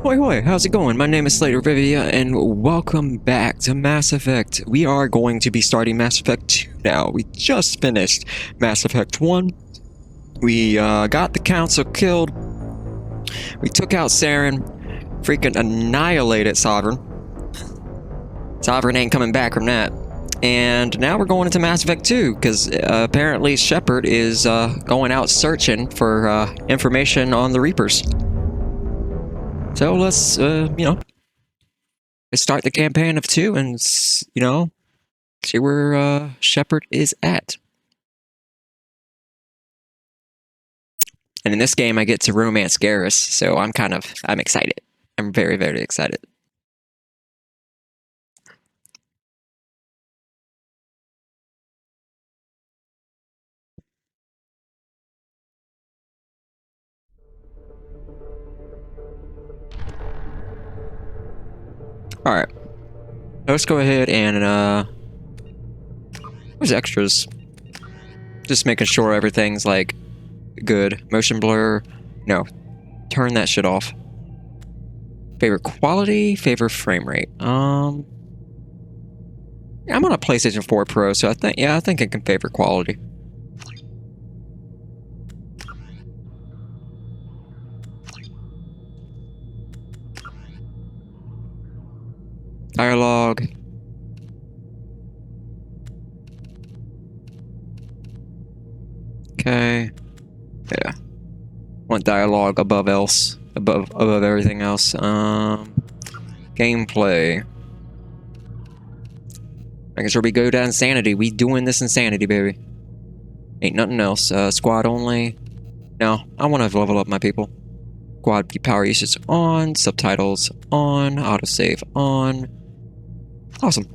Hoi hoi, how's it going? My name is Slater Vivia, and welcome back to Mass Effect. We are going to be starting Mass Effect 2 now. We just finished Mass Effect 1. We got the Council killed. We took out Saren. Freaking annihilated Sovereign. Sovereign ain't coming back from that. And now we're going into Mass Effect 2, because apparently Shepard is going out searching for information on the Reapers. So let's, let's start the campaign of 2 and, see where Shepard is at. And in this game, I get to romance Garrus, so I'm excited. I'm very, very excited. Alright. Let's go ahead and, where's extras? Just making sure everything's, like, good. Motion blur. No. Turn that shit off. Favorite quality, favorite frame rate. I'm on a PlayStation 4 Pro, so I think I can favor quality. Dialogue. Okay. Yeah. Want dialogue above everything else. Gameplay. Making sure we go to insanity. We doing this insanity, baby. Ain't nothing else. Squad only. No, I want to level up my people. Squad power usage on. Subtitles on. Autosave on. Awesome.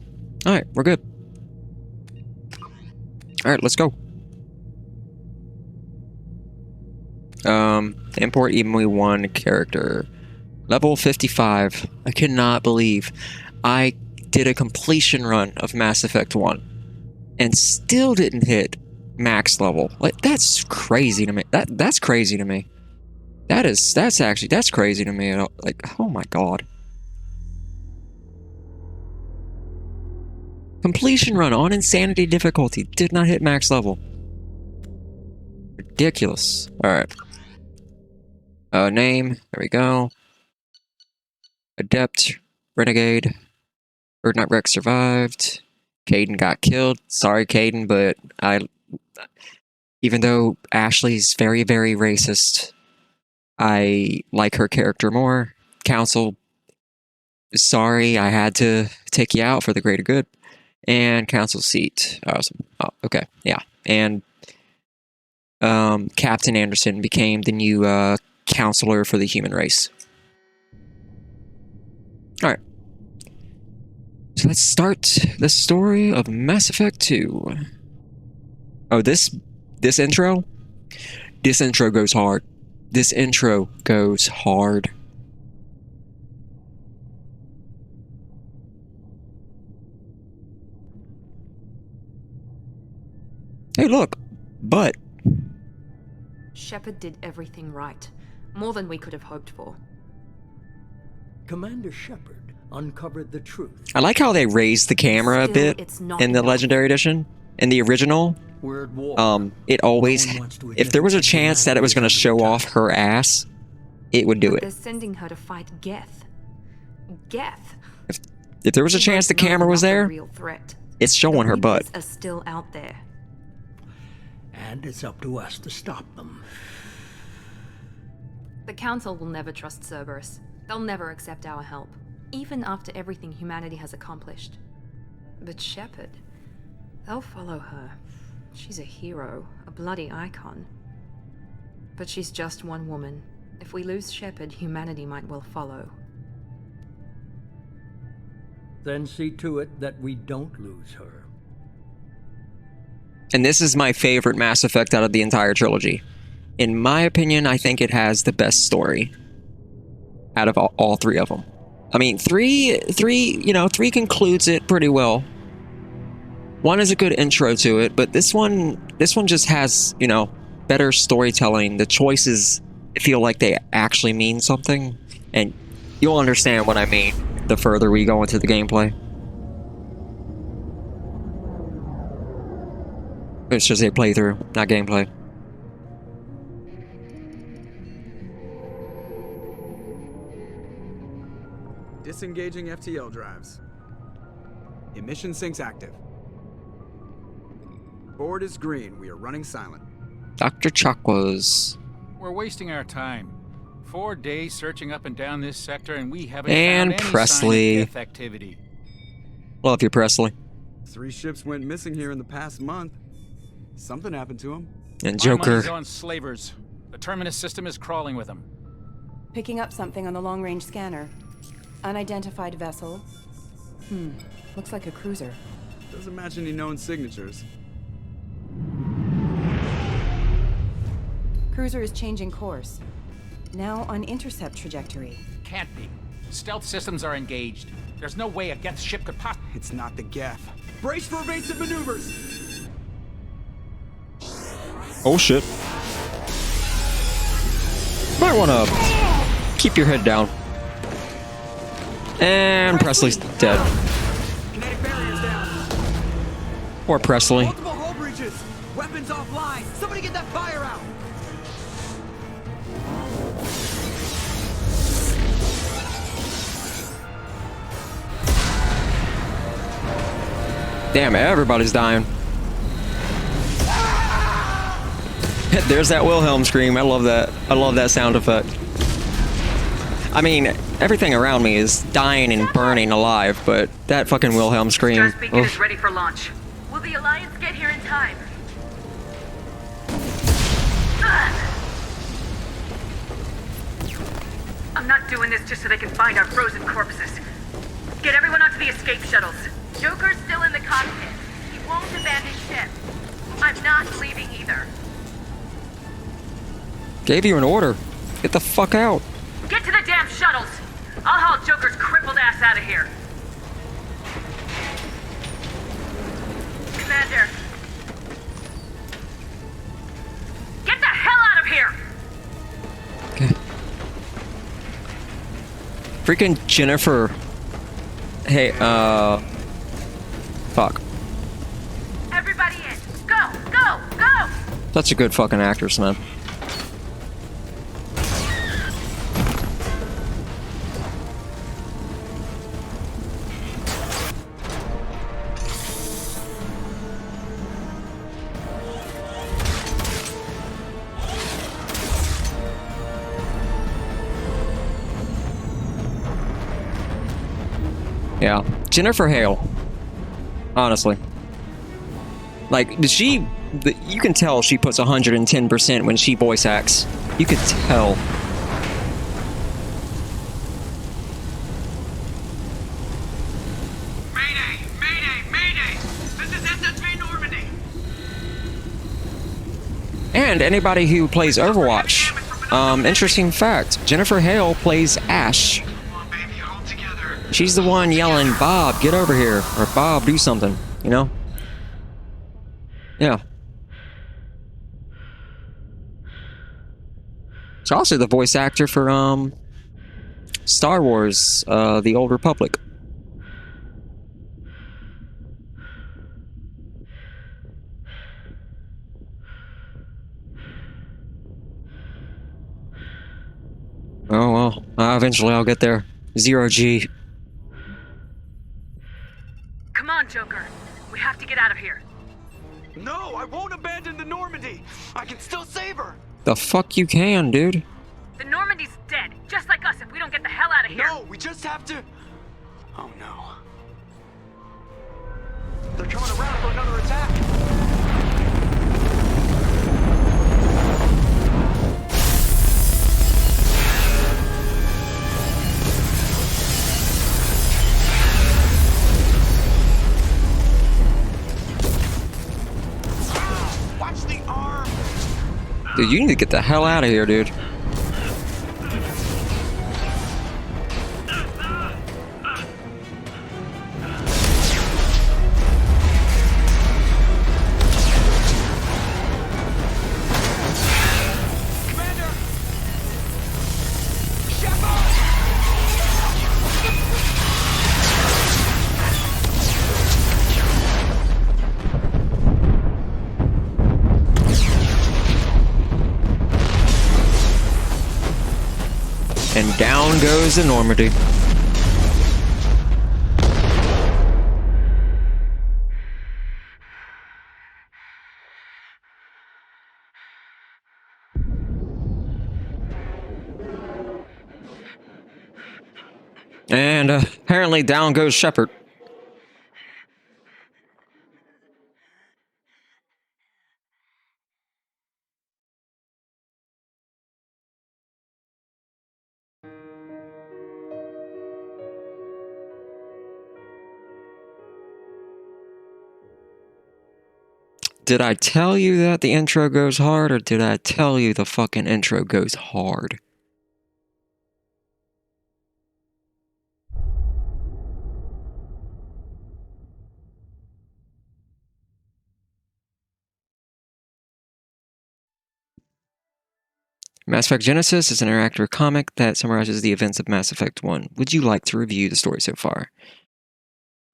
Alright, we're good. Alright, let's go. Import evenly one character. Level 55. I cannot believe I did a completion run of Mass Effect 1 and still didn't hit max level. Like, that's crazy to me. That's crazy to me. That's crazy to me. Like, oh my god. Completion run on insanity difficulty. Did not hit max level. Ridiculous. Alright. Name. There we go. Adept. Renegade. Urdnot Rex survived. Kaidan got killed. Sorry, Kaidan, but even though Ashley's very, very racist, I like her character more. Council. Sorry, I had to take you out for the greater good. And council seat. Awesome. Oh, okay. Yeah. And Captain Anderson became the new counselor for the human race. Alright. So let's start the story of Mass Effect 2. Oh, this intro? This intro goes hard. This intro goes hard. Hey, look. But Shepard did everything right. More than we could have hoped for. Commander Shepard uncovered the truth. I like how they raised the camera a bit in the Legendary Edition. In the original, it always, if there was a chance that it was going to show off her ass, it would do it. They're sending her to fight Geth. Geth. If there was a chance the camera was there, Real threat. it's showing her butt. Are still out there. And it's up to us to stop them. The Council will never trust Cerberus. They'll never accept our help, even after everything humanity has accomplished. But Shepard, they'll follow her. She's a hero, a bloody icon. But she's just one woman. If we lose Shepard, humanity might well follow. Then see to it that we don't lose her. And this is my favorite Mass Effect out of the entire trilogy. In my opinion, I think it has the best story out of all three of them. I mean, three concludes it pretty well. One is a good intro to it, but this one just has, better storytelling. The choices feel like they actually mean something, and You'll understand what I mean the further we go into the gameplay. It's just a playthrough, not gameplay. Disengaging FTL drives. Emission sinks active. Board is green. We are running silent. Dr. Chakwas. We're wasting our time. 4 days searching up and down this sector, and we haven't And found any Presley. sign of death activity. Love you, Presley. 3 ships went missing here in the past month. Something happened to them. And My Joker. money's on slavers. The Terminus system is crawling with them. Picking up something on the long-range scanner. Unidentified vessel. Looks like a cruiser. Doesn't match any known signatures. Cruiser is changing course. Now on intercept trajectory. Can't be. Stealth systems are engaged. There's no way a Geth ship could possibly... It's not the Geth. Brace for evasive maneuvers! Oh shit. Might wanna keep your head down. And Presley's dead. Kinetic barriers down. Poor Presley. Multiple hull breaches. Weapons offline. Somebody get that fire out. Damn, everybody's dying. There's that Wilhelm scream. I love that. I love that sound effect. I mean, everything around me is dying and burning alive, but that fucking Wilhelm scream. Star Beacon Oof. is ready for launch. Will the Alliance get here in time? I'm not doing this just so they can find our frozen corpses. Get everyone onto the escape shuttles. Joker's still in the cockpit. He won't abandon ship. I'm not leaving either. Gave you an order. Get the fuck out. Get to the damn shuttles! I'll haul Joker's crippled ass out of here. Commander. Get the hell out of here! Okay. Freaking Jennifer. Hey, fuck. Everybody in. Go, go, go! Such a good fucking actress, man. Yeah, Jennifer Hale. Honestly, like, you can tell she puts 110% when she voice acts. You could tell. Mayday! Mayday! Mayday! This is SSV Normandy! And anybody who plays Overwatch. Interesting fact: Jennifer Hale plays Ashe. Come on, baby, hold together. She's the one yelling, "Bob, get over here," or "Bob, do something." You know? Yeah. She's also the voice actor for Star Wars: The Old Republic. Oh well, eventually I'll get there. 0G. Come on, Joker. We have to get out of here. No, I won't abandon the Normandy! I can still save her! The fuck you can, dude. The Normandy's dead, just like us if we don't get the hell out of here. No, we just have to... Oh no. They're coming around for another attack! Watch the arm! Dude, you need to get the hell out of here, dude. Commander! Shepard! And down goes the Normandy. And apparently down goes Shepard. Did I tell you that the intro goes hard, or did I tell you the fucking intro goes hard? Mass Effect Genesis is an interactive comic that summarizes the events of Mass Effect 1. Would you like to review the story so far?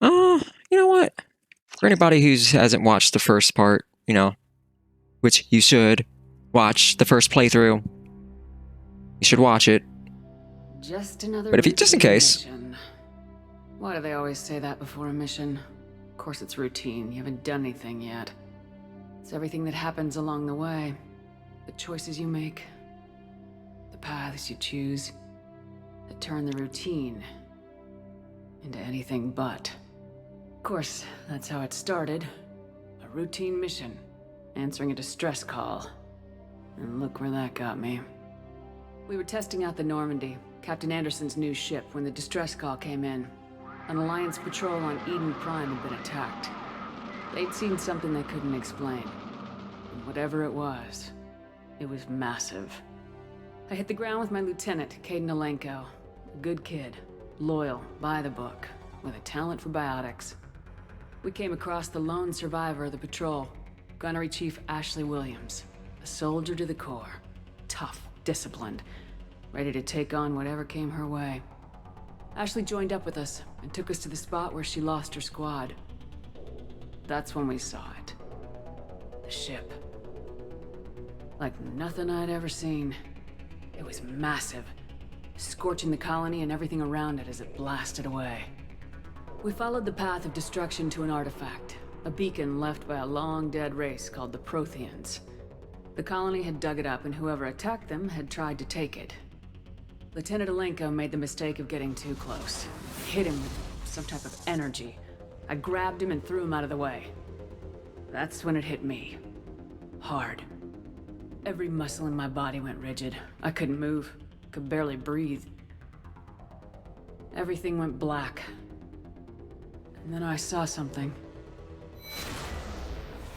You know what? For anybody who hasn't watched the first part, you know, which you should watch the first playthrough. You should watch it. Just another. But if you, just in case. Mission. Why do they always say that before a mission? Of course it's routine. You haven't done anything yet. It's everything that happens along the way. The choices you make. The paths you choose. That turn the routine into anything but. Of course, that's how it started. A routine mission. Answering a distress call. And look where that got me. We were testing out the Normandy, Captain Anderson's new ship, when the distress call came in. An Alliance patrol on Eden Prime had been attacked. They'd seen something they couldn't explain. And whatever it was massive. I hit the ground with my lieutenant, Kaidan Alenko. A good kid, loyal, by the book, with a talent for biotics. We came across the lone survivor of the patrol, Gunnery Chief Ashley Williams. A soldier to the core. Tough, disciplined, ready to take on whatever came her way. Ashley joined up with us and took us to the spot where she lost her squad. That's when we saw it. The ship. Like nothing I'd ever seen. It was massive, scorching the colony and everything around it as it blasted away. We followed the path of destruction to an artifact, a beacon left by a long-dead race called the Protheans. The colony had dug it up, and whoever attacked them had tried to take it. Lieutenant Alenko made the mistake of getting too close. I hit him with some type of energy. I grabbed him and threw him out of the way. That's when it hit me. Hard. Every muscle in my body went rigid. I couldn't move, could barely breathe. Everything went black. And then I saw something.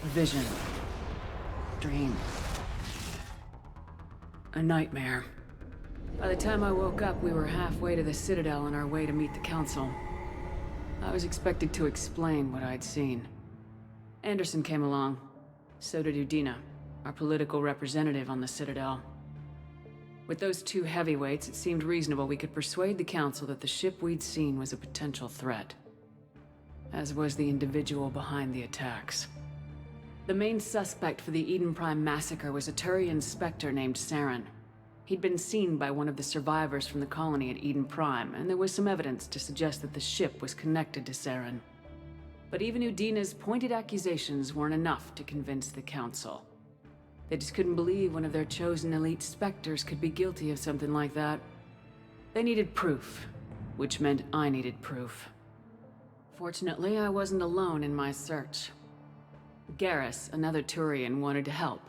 A vision. Dream. A nightmare. By the time I woke up, we were halfway to the Citadel on our way to meet the Council. I was expected to explain what I'd seen. Anderson came along. So did Udina, our political representative on the Citadel. With those two heavyweights, it seemed reasonable we could persuade the Council that the ship we'd seen was a potential threat. As was the individual behind the attacks. The main suspect for the Eden Prime massacre was a Turian Spectre named Saren. He'd been seen by one of the survivors from the colony at Eden Prime, and there was some evidence to suggest that the ship was connected to Saren. But even Udina's pointed accusations weren't enough to convince the Council. They just couldn't believe one of their chosen elite Spectres could be guilty of something like that. They needed proof, which meant I needed proof. Fortunately, I wasn't alone in my search. Garrus, another Turian, wanted to help.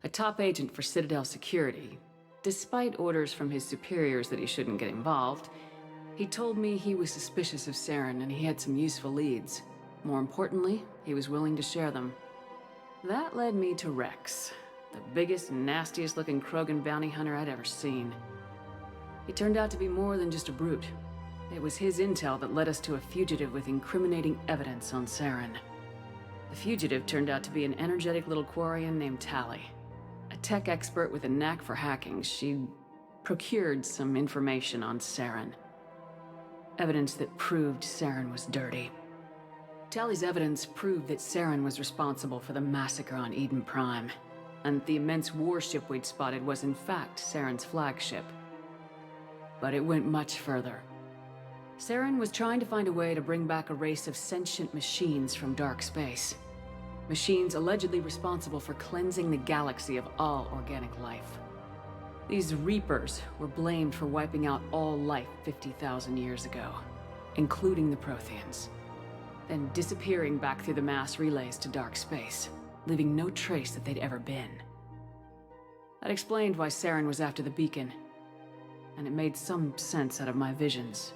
A top agent for Citadel security. Despite orders from his superiors that he shouldn't get involved, he told me he was suspicious of Saren and he had some useful leads. More importantly, he was willing to share them. That led me to Rex, the biggest, nastiest looking Krogan bounty hunter I'd ever seen. He turned out to be more than just a brute. It was his intel that led us to a fugitive with incriminating evidence on Saren. The fugitive turned out to be an energetic little Quarian named Tali. A tech expert with a knack for hacking, she procured some information on Saren. Evidence that proved Saren was dirty. Tali's evidence proved that Saren was responsible for the massacre on Eden Prime, and the immense warship we'd spotted was in fact Saren's flagship. But it went much further. Saren was trying to find a way to bring back a race of sentient machines from dark space. Machines allegedly responsible for cleansing the galaxy of all organic life. These Reapers were blamed for wiping out all life 50,000 years ago, including the Protheans, then disappearing back through the mass relays to dark space, leaving no trace that they'd ever been. That explained why Saren was after the beacon, and it made some sense out of my visions,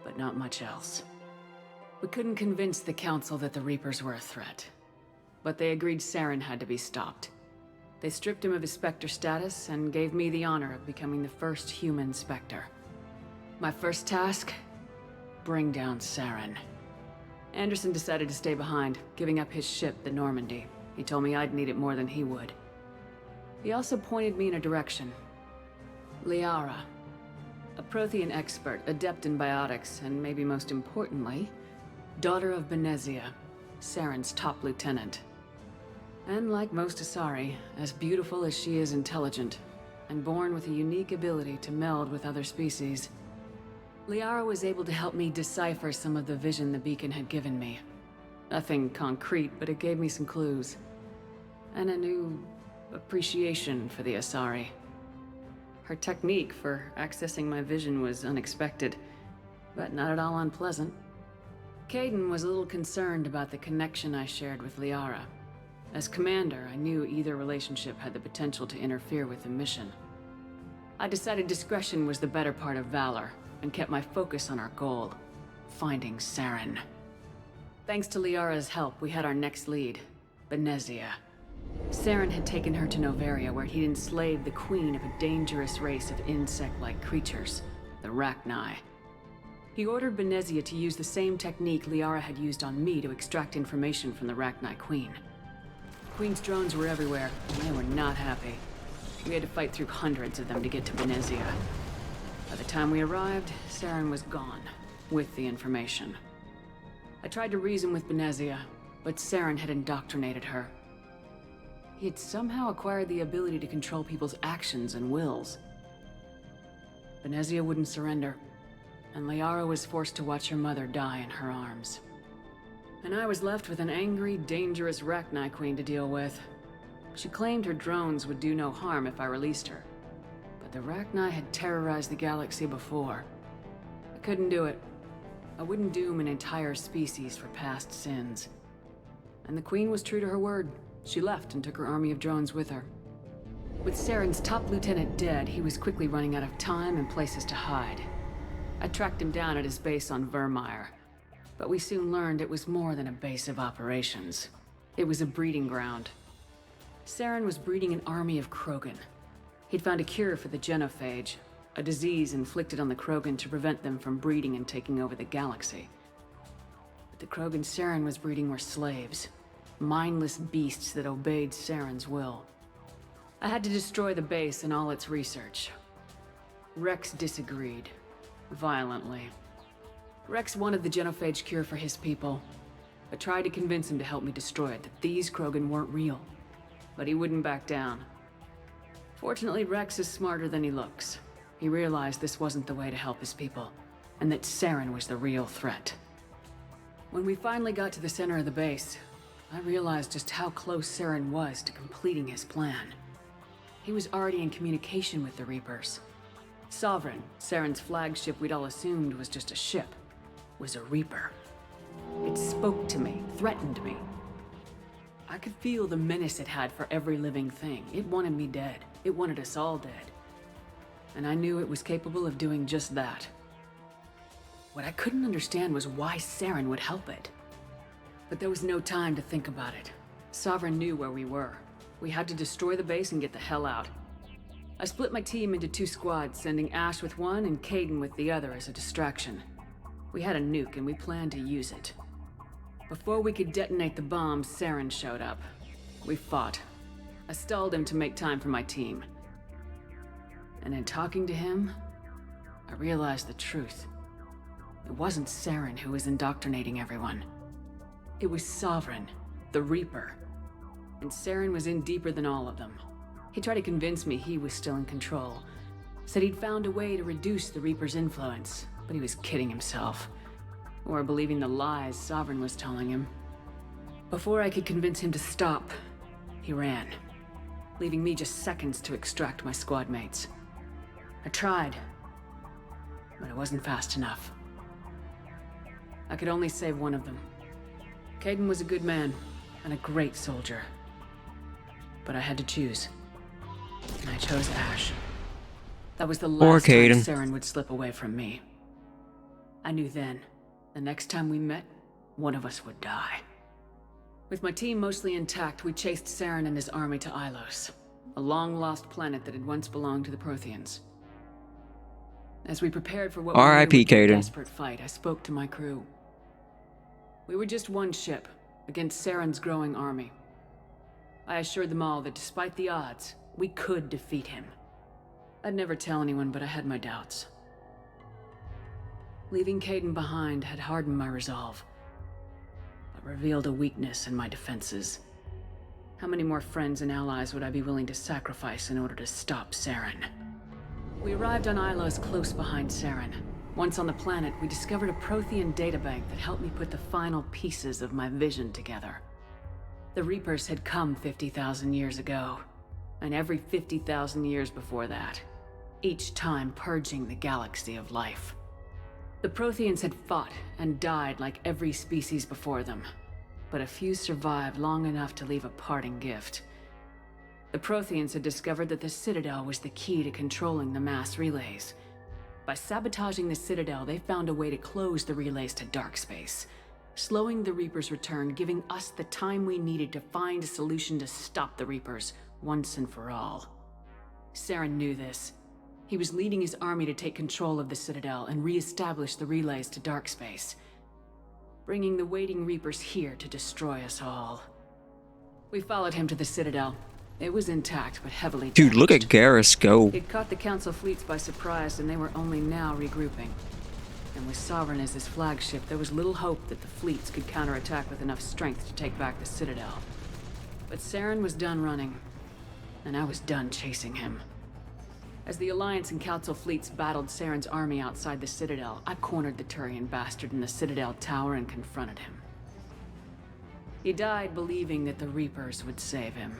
but not much else. We couldn't convince the Council that the Reapers were a threat, but they agreed Saren had to be stopped. They stripped him of his Spectre status and gave me the honor of becoming the first human Spectre. My first task? Bring down Saren. Anderson decided to stay behind, giving up his ship, the Normandy. He told me I'd need it more than he would. He also pointed me in a direction. Liara, a Prothean expert, adept in biotics, and maybe most importantly, daughter of Benezia, Saren's top lieutenant. And like most Asari, as beautiful as she is intelligent, and born with a unique ability to meld with other species. Liara was able to help me decipher some of the vision the beacon had given me. Nothing concrete, but it gave me some clues. And a new appreciation for the Asari. Her technique for accessing my vision was unexpected, but not at all unpleasant. Kaidan was a little concerned about the connection I shared with Liara. As commander, I knew either relationship had the potential to interfere with the mission. I decided discretion was the better part of valor, and kept my focus on our goal, finding Saren. Thanks to Liara's help, we had our next lead, Benezia. Saren had taken her to Noveria, where he'd enslaved the queen of a dangerous race of insect-like creatures, the Rachni. He ordered Benezia to use the same technique Liara had used on me to extract information from the Rachni queen. Queen's drones were everywhere, and they were not happy. We had to fight through hundreds of them to get to Benezia. By the time we arrived, Saren was gone, with the information. I tried to reason with Benezia, but Saren had indoctrinated her. He had somehow acquired the ability to control people's actions and wills. Benezia wouldn't surrender, and Liara was forced to watch her mother die in her arms. And I was left with an angry, dangerous Rachni queen to deal with. She claimed her drones would do no harm if I released her. But the Rachni had terrorized the galaxy before. I couldn't do it. I wouldn't doom an entire species for past sins. And the queen was true to her word. She left and took her army of drones with her. With Saren's top lieutenant dead, he was quickly running out of time and places to hide. I tracked him down at his base on Vermeer. But we soon learned it was more than a base of operations. It was a breeding ground. Saren was breeding an army of Krogan. He'd found a cure for the genophage, a disease inflicted on the Krogan to prevent them from breeding and taking over the galaxy. But the Krogan Saren was breeding were slaves, mindless beasts that obeyed Saren's will. I had to destroy the base and all its research. Rex disagreed, violently. Rex wanted the genophage cure for his people. I tried to convince him to help me destroy it, that these Krogan weren't real. But he wouldn't back down. Fortunately, Rex is smarter than he looks. He realized this wasn't the way to help his people, and that Saren was the real threat. When we finally got to the center of the base, I realized just how close Saren was to completing his plan. He was already in communication with the Reapers. Sovereign, Saren's flagship we'd all assumed was just a ship, was a Reaper. It spoke to me, threatened me. I could feel the menace it had for every living thing. It wanted me dead. It wanted us all dead. And I knew it was capable of doing just that. What I couldn't understand was why Saren would help it. But there was no time to think about it. Sovereign knew where we were. We had to destroy the base and get the hell out. I split my team into 2 squads, sending Ash with one and Kaidan with the other as a distraction. We had a nuke and we planned to use it. Before we could detonate the bomb, Saren showed up. We fought. I stalled him to make time for my team. And in talking to him, I realized the truth. It wasn't Saren who was indoctrinating everyone. It was Sovereign, the Reaper. And Saren was in deeper than all of them. He tried to convince me he was still in control. Said he'd found a way to reduce the Reaper's influence, but he was kidding himself. Or believing the lies Sovereign was telling him. Before I could convince him to stop, he ran, leaving me just seconds to extract my squad mates. I tried, but it wasn't fast enough. I could only save one of them. Kaidan was a good man, and a great soldier. But I had to choose. And I chose Ash. That was the Poor last time Kaidan. Saren would slip away from me. I knew then, the next time we met, one of us would die. With my team mostly intact, we chased Saren and his army to Ilos, a long-lost planet that had once belonged to the Protheans. As we prepared for what we knew R.I.P. would be a Kaidan. desperate fight, I spoke to my crew. We were just one ship, against Saren's growing army. I assured them all that despite the odds, we could defeat him. I'd never tell anyone, but I had my doubts. Leaving Kaidan behind had hardened my resolve, but revealed a weakness in my defenses. How many more friends and allies would I be willing to sacrifice in order to stop Saren? We arrived on Ilos close behind Saren. Once on the planet, we discovered a Prothean databank that helped me put the final pieces of my vision together. The Reapers had come 50,000 years ago, and every 50,000 years before that, each time purging the galaxy of life. The Protheans had fought and died like every species before them, but a few survived long enough to leave a parting gift. The Protheans had discovered that the Citadel was the key to controlling the mass relays. By sabotaging the Citadel, they found a way to close the relays to dark space, slowing the Reapers' return, giving us the time we needed to find a solution to stop the Reapers once and for all. Saren knew this. He was leading his army to take control of the Citadel and re-establish the relays to dark space, bringing the waiting Reapers here to destroy us all. We followed him to the Citadel. It was intact, but heavily Dude, look at damaged. Garrus go. It caught the Council fleets by surprise, and they were only now regrouping. And with Sovereign as his flagship, there was little hope that the fleets could counterattack with enough strength to take back the Citadel. But Saren was done running, and I was done chasing him. As the Alliance and Council fleets battled Saren's army outside the Citadel, I cornered the Turian bastard in the Citadel tower and confronted him. He died believing that the Reapers would save him.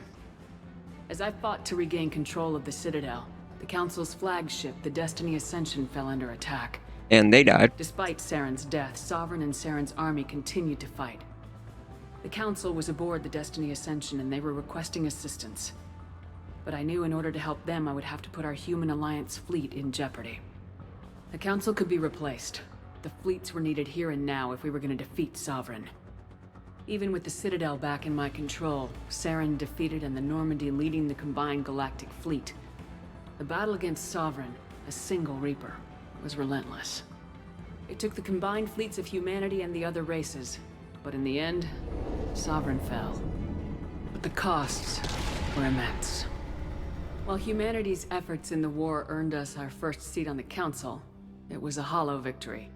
As I fought to regain control of the Citadel, the Council's flagship, the Destiny Ascension, fell under attack. And they died. Despite Saren's death, Sovereign and Saren's army continued to fight. The Council was aboard the Destiny Ascension and they were requesting assistance. But I knew in order to help them, I would have to put our Human Alliance fleet in jeopardy. The Council could be replaced. The fleets were needed here and now if we were going to defeat Sovereign. Even with the Citadel back in my control, Saren defeated and the Normandy leading the combined galactic fleet. The battle against Sovereign, a single Reaper, was relentless. It took the combined fleets of humanity and the other races, but in the end, Sovereign fell. But the costs were immense. While humanity's efforts in the war earned us our first seat on the Council, it was a hollow victory.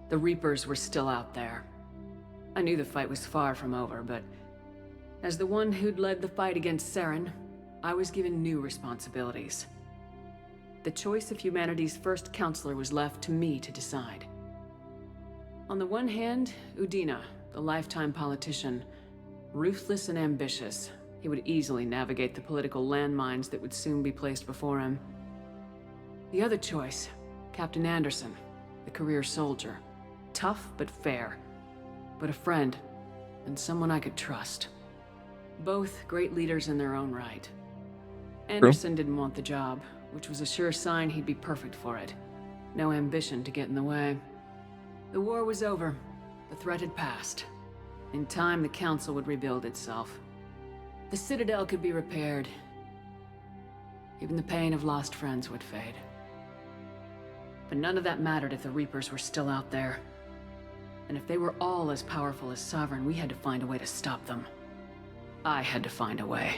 The Reapers were still out there. I knew the fight was far from over, but as the one who'd led the fight against Saren, I was given new responsibilities. The choice of humanity's first counselor was left to me to decide. On the one hand, Udina, the lifetime politician, ruthless and ambitious. He would easily navigate the political landmines that would soon be placed before him. The other choice, Captain Anderson, the career soldier. Tough but fair, but a friend, and someone I could trust. Both great leaders in their own right. Anderson didn't want the job, which was a sure sign he'd be perfect for it. No ambition to get in the way. The war was over. The threat had passed. In time, the Council would rebuild itself. The Citadel could be repaired. Even the pain of lost friends would fade. But none of that mattered if the Reapers were still out there. And if they were all as powerful as Sovereign, we had to find a way to stop them. I had to find a way.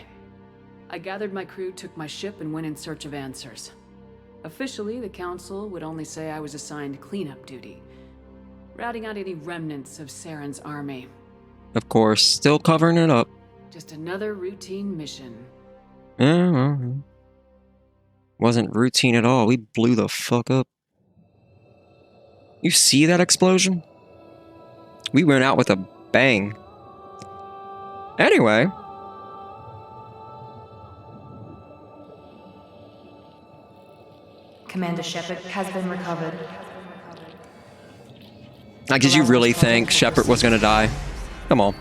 I gathered my crew, took my ship, and went in search of answers. Officially, the Council would only say I was assigned cleanup duty, routing out any remnants of Saren's army. Of course, still covering it up. Just another routine mission. Wasn't routine at all. We blew the fuck up. You see that explosion? We went out with a bang. Anyway. Commander Shepard has been recovered. Like, did you really think Shepard was gonna die? Come on.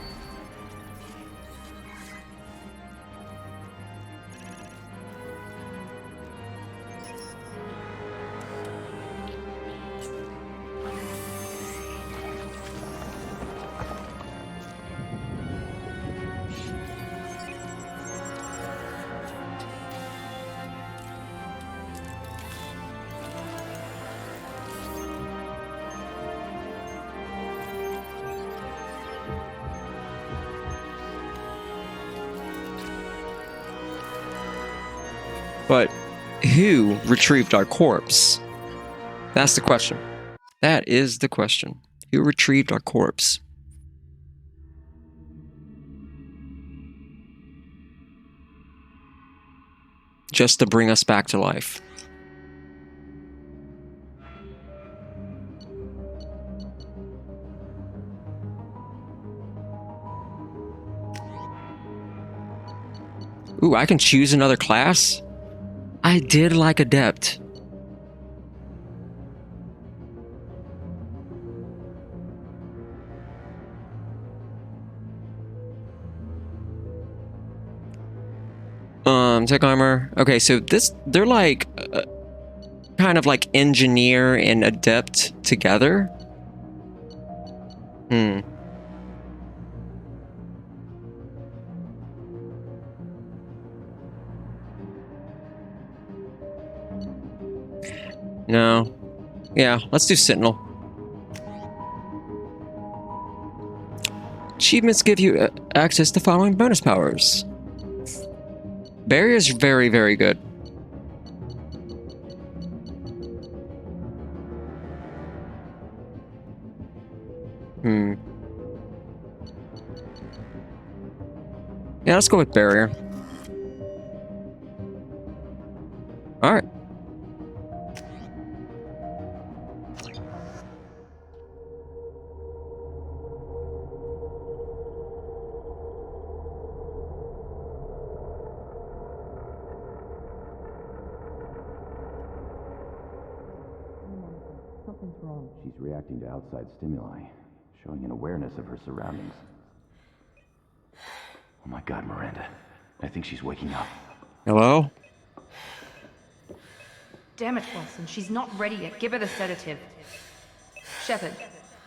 But who retrieved our corpse? That's the question. That is the question. Who retrieved our corpse? Just to bring us back to life. Ooh, I can choose another class? I did like Adept. Tech armor. Okay, so they're like kind of like engineer and adept together. No. Yeah, let's do Sentinel. Achievements give you access to following bonus powers. Barrier is very, very good. Yeah, let's go with Barrier. Alright. She's reacting to outside stimuli, showing an awareness of her surroundings. Oh my god, Miranda. I think she's waking up. Hello? Damn it, Wilson. She's not ready yet. Give her the sedative. Shepard,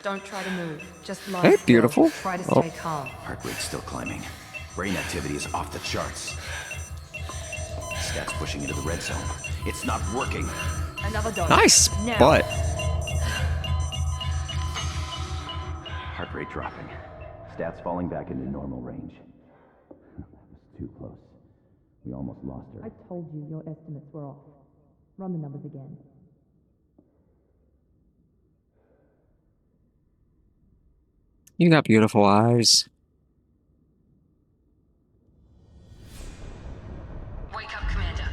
don't try to move. Just lie Hey, still. beautiful. Try to Oh. stay calm. Heart rate's still climbing. Brain activity is off the charts. Stats pushing into the red zone. It's not working. Another dose. Nice Now. butt. Heart rate dropping. Stats falling back into normal range. That was too close. We almost lost her. I told you your estimates were off. Run the numbers again. You got beautiful eyes. Wake up, Commander.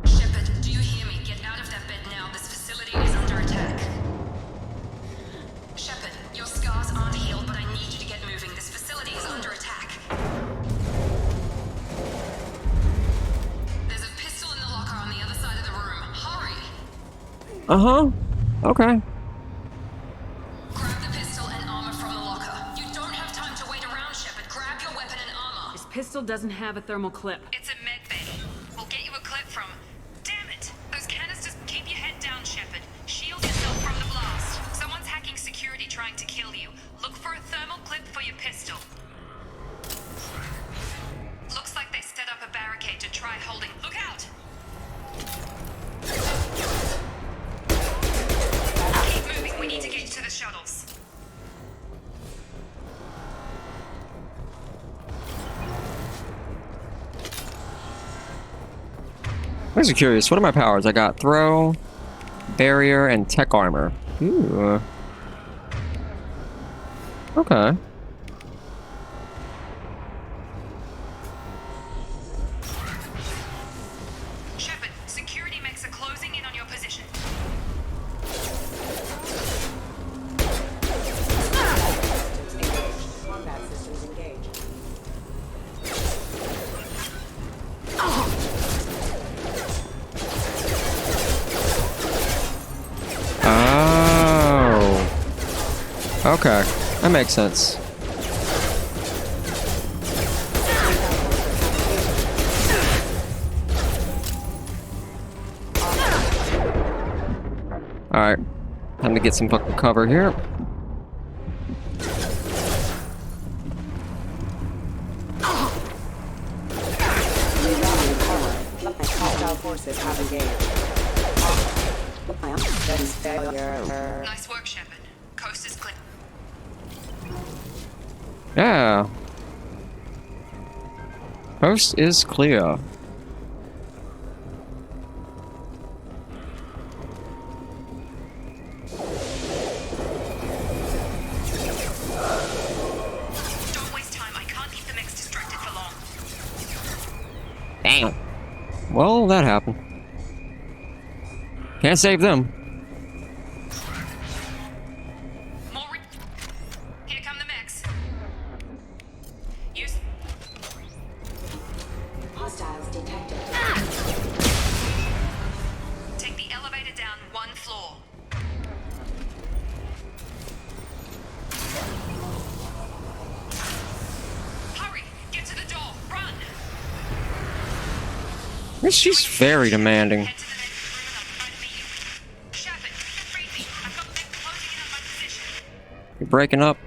Shepard, do you hear me? Get out of that bed now. This facility is under attack. Shepard, your scars aren't healed, but I need you to get moving. This facility is under attack. There's a pistol in the locker on the other side of the room. Hurry! Uh-huh. Okay. Grab the pistol and armor from the locker. You don't have time to wait around, Shepard. Grab your weapon and armor. This pistol doesn't have a thermal clip. It's a med bay. We'll get you a clip from... Damn it! Those canisters... Keep your head down, Shepard. Shield yourself from the blast. Someone's hacking security trying to kill you. Look for a thermal clip for your pistol. Looks like they set up a barricade to try holding... Look out! Keep moving. We need to get to the shuttles. I'm just curious. What are my powers? I got throw, barrier, and tech armor. Ooh. Okay. Okay, that makes sense. Alright, time to get some fucking cover here. Hostile forces have engaged. Nice work, Shepard. Coast is clear. Yeah. Coast is clear. Don't waste time. I can't keep the mix distracted for long. Damn. Well, that happened. Can't save them. Here come the mechs. Use. Hostiles detected. Take the elevator down one floor. Hurry! Get to the door. Run! She's very demanding. You're breaking up.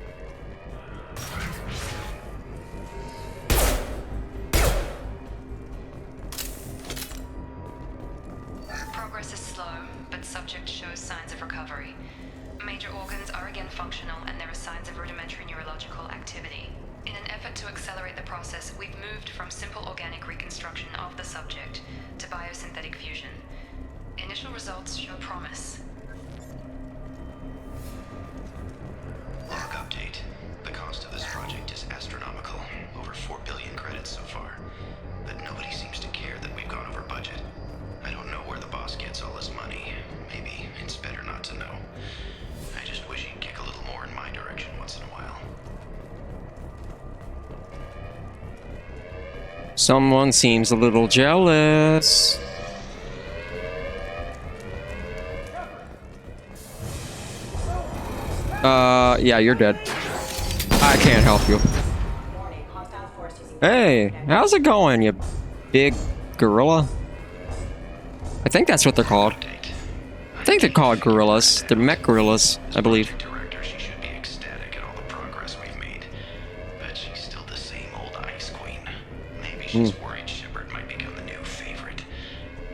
Progress is slow, but subject shows signs of recovery. Major organs are again functional, and there are signs of rudimentary neurological activity. In an effort to accelerate the process, we've moved from simple organic reconstruction of the subject to biosynthetic fusion. Initial results show promise. Log update. The cost of this project is astronomical. Over 4 billion credits so far. But nobody seems to care that we've gone over budget. I don't know where the boss gets all his money. Maybe it's better not to know. I just wish he'd kick a little more in my direction once in a while. Someone seems a little jealous. Yeah, you're dead. I can't help you. Hey, how's it going, you big gorilla? I think that's what they're called. I think they're called gorillas. They're mech gorillas, I believe. Director, she should be ecstatic at all the progress we've made. But she's still the same old Ice Queen. Maybe she's worried Shepard might become the new favorite.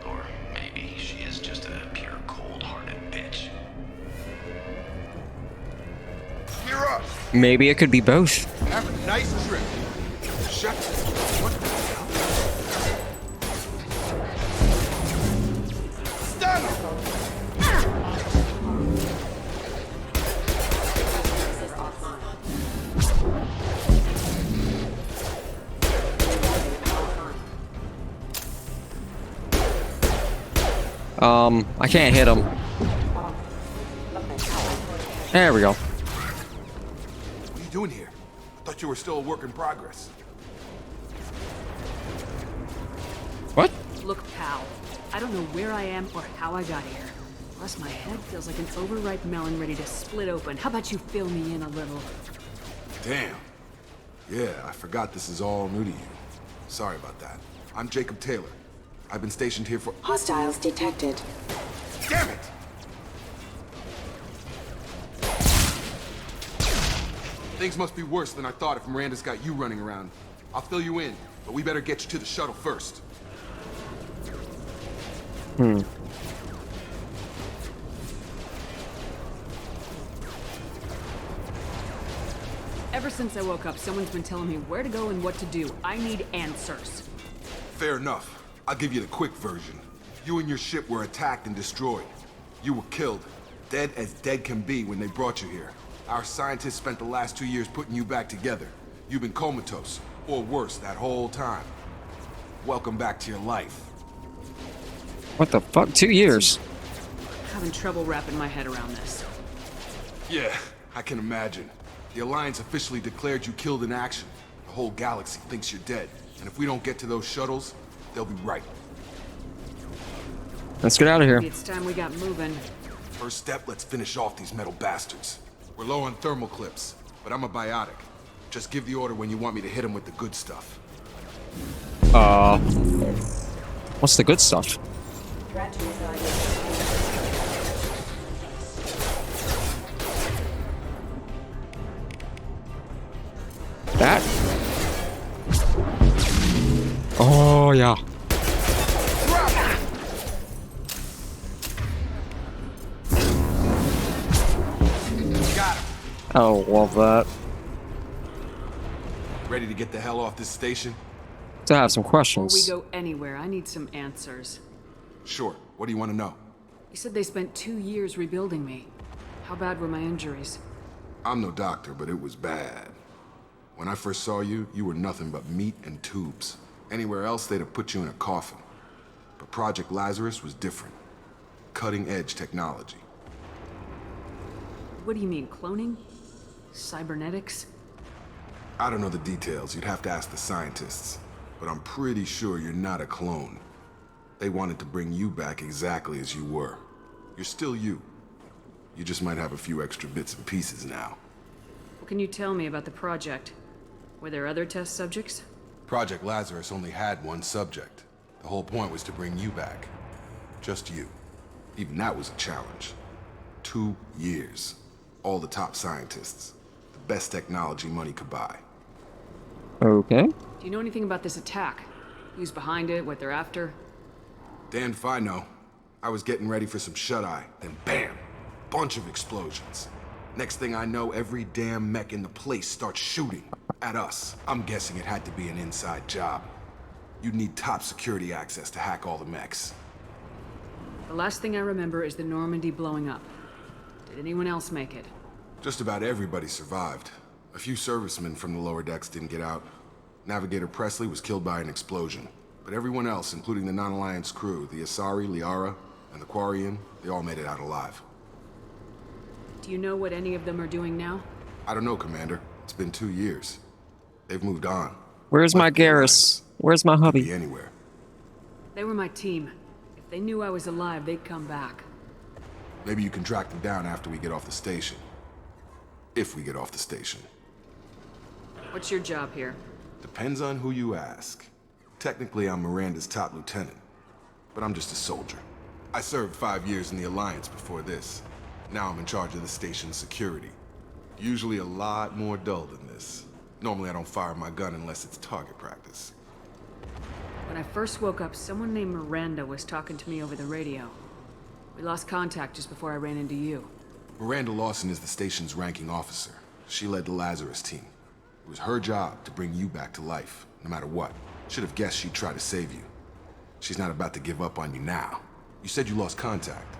Or maybe she is just a pure cold-hearted bitch. You're up. Maybe it could be both. Have a nice trip. Shepard, what the hell? Stun I can't hit him. There we go. What are you doing here? Thought you were still a work in progress. What? Look, pal. I don't know where I am or how I got here. Plus, my head feels like an overripe melon ready to split open. How about you fill me in a little? Damn. Yeah, I forgot this is all new to you. Sorry about that. I'm Jacob Taylor. I've been stationed here for— Hostiles detected. Damn it! Things must be worse than I thought if Miranda's got you running around. I'll fill you in, but we better get you to the shuttle first. Ever since I woke up, someone's been telling me where to go and what to do. I need answers. Fair enough. I'll give you the quick version. You and your ship were attacked and destroyed. You were killed. Dead as dead can be when they brought you here. Our scientists spent the last 2 years putting you back together. You've been comatose, or worse, that whole time. Welcome back to your life. What the fuck? 2 years. Having trouble wrapping my head around this. Yeah, I can imagine. The Alliance officially declared you killed in action. The whole galaxy thinks you're dead. And if we don't get to those shuttles, they'll be right. Let's get out of here. Maybe it's time we got moving. First step, let's finish off these metal bastards. We're low on thermal clips, but I'm a biotic. Just give the order when you want me to hit him with the good stuff. What's the good stuff? Threat to residing. That? Oh, yeah. Got him. Oh, love that. Ready to get the hell off this station? To have some Before we questions. go anywhere, I need some answers. Sure. What do you want to know? You said they spent 2 years rebuilding me. How bad were my injuries? I'm no doctor, but it was bad. When I first saw you, you were nothing but meat and tubes. Anywhere else, they'd have put you in a coffin. But Project Lazarus was different. Cutting-edge technology. What do you mean, cloning? Cybernetics? I don't know the details. You'd have to ask the scientists. But I'm pretty sure you're not a clone. They wanted to bring you back exactly as you were. You're still you. You just might have a few extra bits and pieces now. What can you tell me about the project? Were there other test subjects? Project Lazarus only had one subject. The whole point was to bring you back. Just you. Even that was a challenge. 2 years. All the top scientists. The best technology money could buy. Okay. Do you know anything about this attack? Who's behind it, what they're after? Damned if I know. I was getting ready for some shut-eye, then bam! Bunch of explosions. Next thing I know, every damn mech in the place starts shooting at us. I'm guessing it had to be an inside job. You'd need top security access to hack all the mechs. The last thing I remember is the Normandy blowing up. Did anyone else make it? Just about everybody survived. A few servicemen from the lower decks didn't get out. Navigator Presley was killed by an explosion. But everyone else, including the non-Alliance crew, the Asari, Liara, and the Quarian, they all made it out alive. Do you know what any of them are doing now? I don't know, Commander. It's been 2 years. They've moved on. Where's my Left the Garrus? Alliance. Where's my Could hubby? be anywhere. They were my team. If they knew I was alive, they'd come back. Maybe you can track them down after we get off the station. If we get off the station. What's your job here? Depends on who you ask. Technically, I'm Miranda's top lieutenant. But I'm just a soldier. I served 5 years in the Alliance before this. Now I'm in charge of the station's security. Usually a lot more dull than this. Normally I don't fire my gun unless it's target practice. When I first woke up, someone named Miranda was talking to me over the radio. We lost contact just before I ran into you. Miranda Lawson is the station's ranking officer. She led the Lazarus team. It was her job to bring you back to life, no matter what. Should have guessed she'd try to save you. She's not about to give up on you now. You said you lost contact.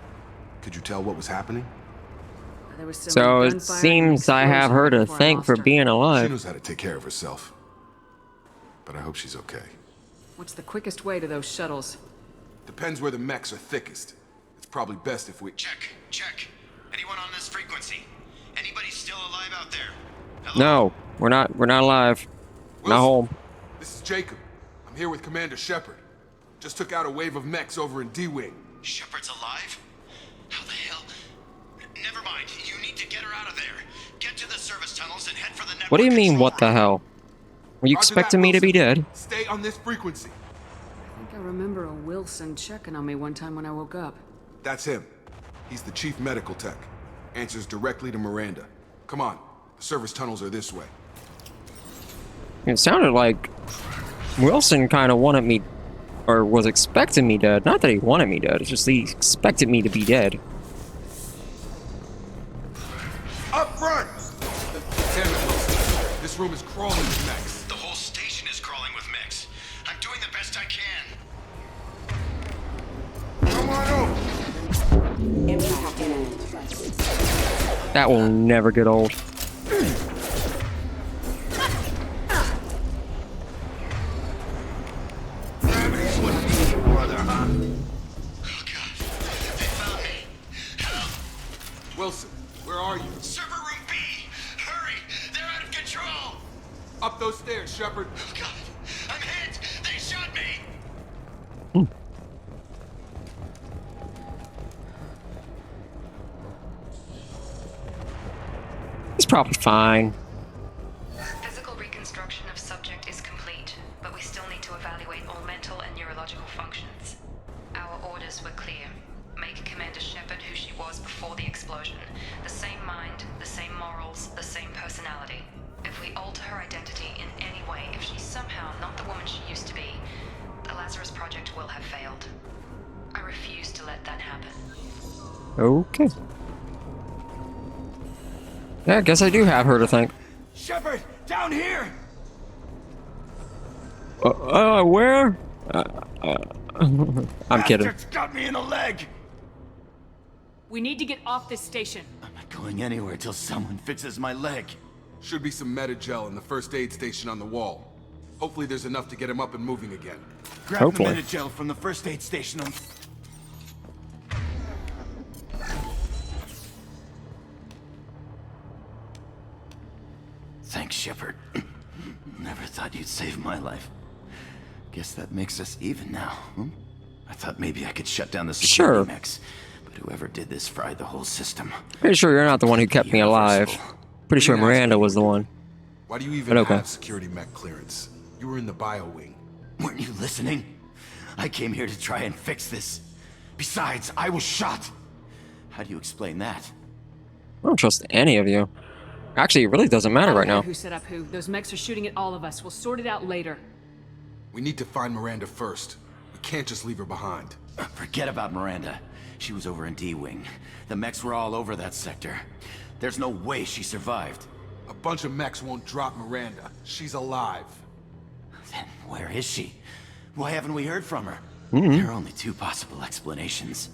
Could you tell what was happening? There was So it seems I have her to thank for being She alive. knows how to take care of herself. But I hope she's okay. What's the quickest way to those shuttles? Depends where the mechs are thickest. It's probably best if we... Check. Anyone on this frequency? Anybody still alive out there? No, we're not alive. Not home. This is Jacob. I'm here with Commander Shepard. Just took out a wave of mechs over in D-Wing. Shepard's alive? How the hell? Never mind. You need to get her out of there. Get to the service tunnels and head for the network. What do you mean, what the hell? Were you Roger expecting that, me to be Wilson. dead? Stay on this frequency. I think I remember a Wilson checking on me one time when I woke up. That's him. He's the chief medical tech. Answers directly to Miranda. Come on. The service tunnels are this way. It sounded like Wilson kind of wanted me, or was expecting me dead. Not that he wanted me dead, it's just he expected me to be dead. Up front! Damn it, Wilson. This room is crawling with mechs. The whole station is crawling with mechs. I'm doing the best I can. Come on over! Impact imminent. That will never get old. Gravity's what you need, brother, huh? Oh god. They found me. Help! Wilson, where are you? Server room B! Hurry! They're out of control! Up those stairs, Shepard. Oh god. I'm hit! They shot me! He's probably fine. Physical reconstruction of subject is complete, but we still need to evaluate all mental and neurological functions. Our orders were clear. Make Commander Shepard who she was before the explosion. The same mind, the same morals, the same personality. If we alter her identity in any way, if she's somehow not the woman she used to be, the Lazarus Project will have failed. I refuse to let that happen. Okay. Yeah, I guess I do have her to thank. Shepard, down here! Where? I'm kidding. Bastard's got me in the leg! We need to get off this station. I'm not going anywhere till someone fixes my leg. Should be some Metagel in the first aid station on the wall. Hopefully there's enough to get him up and moving again. Grab Hopefully. the Metagel from the first aid station on... Thanks, Shepard. Never thought you'd save my life. Guess that makes us even now, hmm? I thought maybe I could shut down the security mechs, but whoever did this fried the whole system. Pretty sure you're not the one who kept me alive. Pretty sure Miranda was the one. Why do you even Okay. have security mech clearance? You were in the bio wing. Weren't you listening? I came here to try and fix this. Besides, I was shot. How do you explain that? I don't trust any of you. Actually, it really doesn't matter I don't right care now. Who set up who? Those mechs are shooting at all of us. We'll sort it out later. We need to find Miranda first. We can't just leave her behind. Forget about Miranda. She was over in D-Wing. The mechs were all over that sector. There's no way she survived. A bunch of mechs won't drop Miranda. She's alive. Then where is she? Why haven't we heard from her? Mm-hmm. There are only two possible explanations.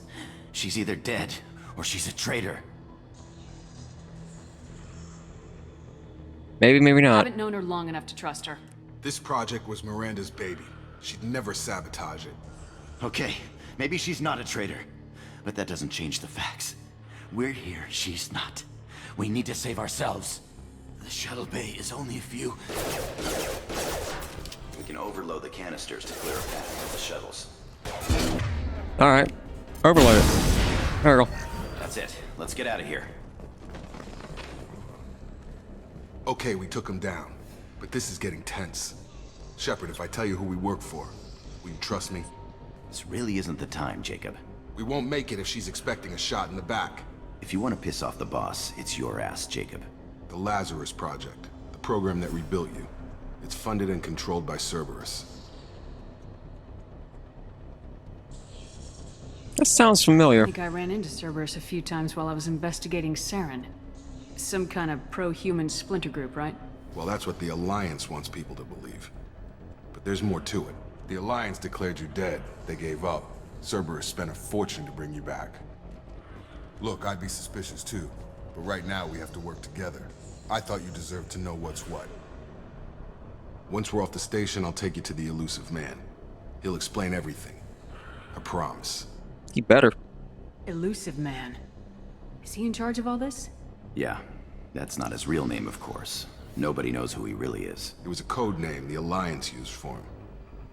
She's either dead, or she's a traitor. Maybe, maybe I not. haven't known her long enough to trust her. This project was Miranda's baby. She'd never sabotage it. Okay, maybe she's not a traitor. But that doesn't change the facts. We're here, she's not. We need to save ourselves. The shuttle bay is only a few... We can overload the canisters to clear a path for the shuttles. Alright. Overload it. There we go. That's it. Let's get out of here. Okay, we took him down. But this is getting tense. Shepard, if I tell you who we work for, will you trust me? This really isn't the time, Jacob. We won't make it if she's expecting a shot in the back. If you want to piss off the boss, it's your ass, Jacob. The Lazarus Project. The program that rebuilt you. It's funded and controlled by Cerberus. That sounds familiar. I think I ran into Cerberus a few times while I was investigating Saren. Some kind of pro-human splinter group, right? Well, that's what the Alliance wants people to believe. But there's more to it. The Alliance declared you dead. They gave up. Cerberus spent a fortune to bring you back. Look, I'd be suspicious too. But right now we have to work together. I thought you deserved to know what's what. Once we're off the station, I'll take you to the Elusive Man. He'll explain everything. I promise. You better. Elusive Man. Is he in charge of all this? Yeah, that's not his real name, of course. Nobody knows who he really is. It was a code name the Alliance used for him.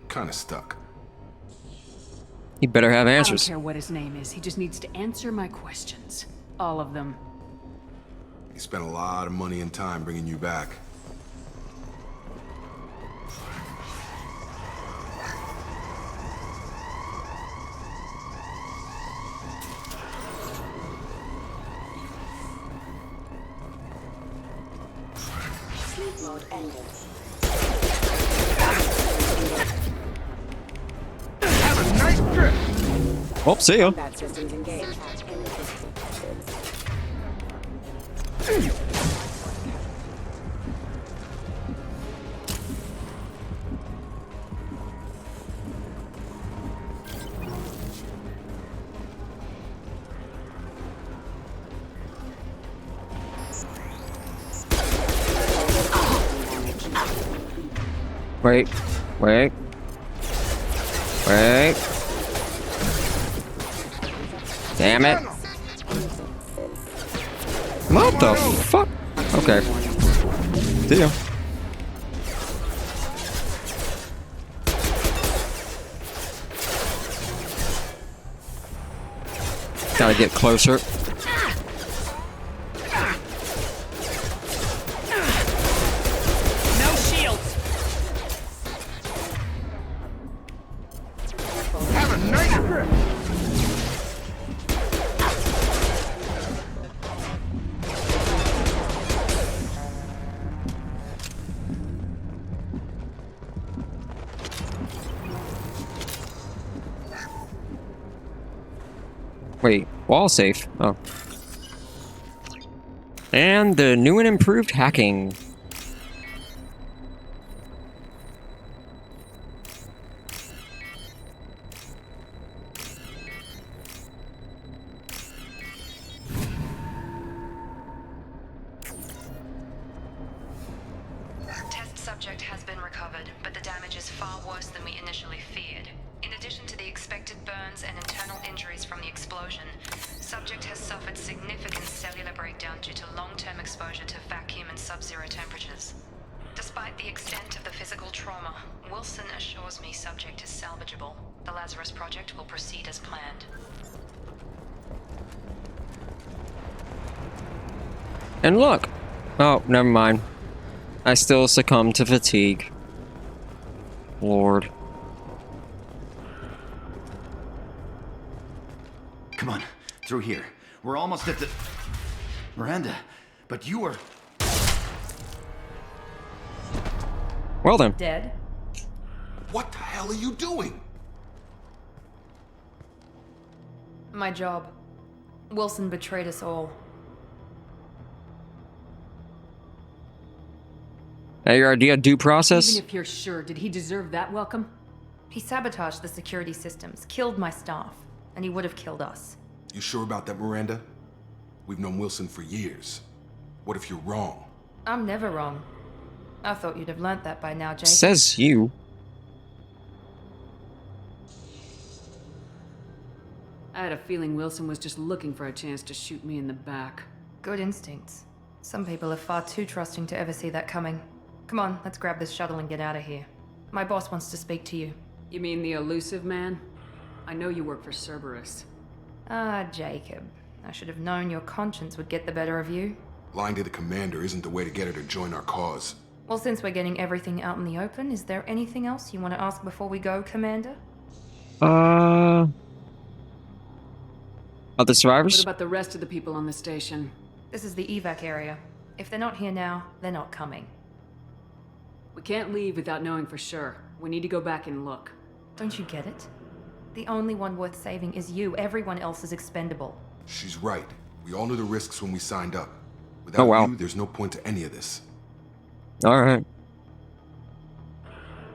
Kinda stuck. You better have I don't answers. care what his name is. He just needs to answer my questions. All of them. He spent a lot of money and time bringing you back. Sleep mode ended. Have a nice trip! Oh, see ya. Combat systems engaged. Wait. Wait. Wait. Damn it. What the fuck? Okay. See ya. Gotta get closer. Wait, wall safe. Oh. And the new and improved hacking. Test subject has been recovered, but the damage is far worse than we initially feared. In addition to the expected burns and internal injuries from the explosion, subject has suffered significant cellular breakdown due to long-term exposure to vacuum and sub-zero temperatures. Despite the extent of the physical trauma, Wilson assures me subject is salvageable. The Lazarus Project will proceed as planned. And look! Oh, never mind. I still succumb to fatigue. Lord. Come on, through here. We're almost at the... Miranda, but you were... Well then. Dead? What the hell are you doing? My job. Wilson betrayed us all. Now your idea of due process? Even if you're sure, did he deserve that welcome? He sabotaged the security systems, killed my staff, and he would have killed us. You sure about that, Miranda? We've known Wilson for years. What if you're wrong? I'm never wrong. I thought you'd have learnt that by now, Jake. Says you. I had a feeling Wilson was just looking for a chance to shoot me in the back. Good instincts. Some people are far too trusting to ever see that coming. Come on, let's grab this shuttle and get out of here. My boss wants to speak to you. You mean the elusive man? I know you work for Cerberus. Ah, Jacob. I should have known your conscience would get the better of you. Lying to the commander isn't the way to get her to join our cause. Well, since we're getting everything out in the open, is there anything else you want to ask before we go, Commander? Are the survivors? What about the rest of the people on the station? This is the evac area. If they're not here now, they're not coming. We can't leave without knowing for sure. We need to go back and look. Don't you get it? The only one worth saving is you. Everyone else is expendable. She's right. We all knew the risks when we signed up. Without you, there's no point to any of this. Alright.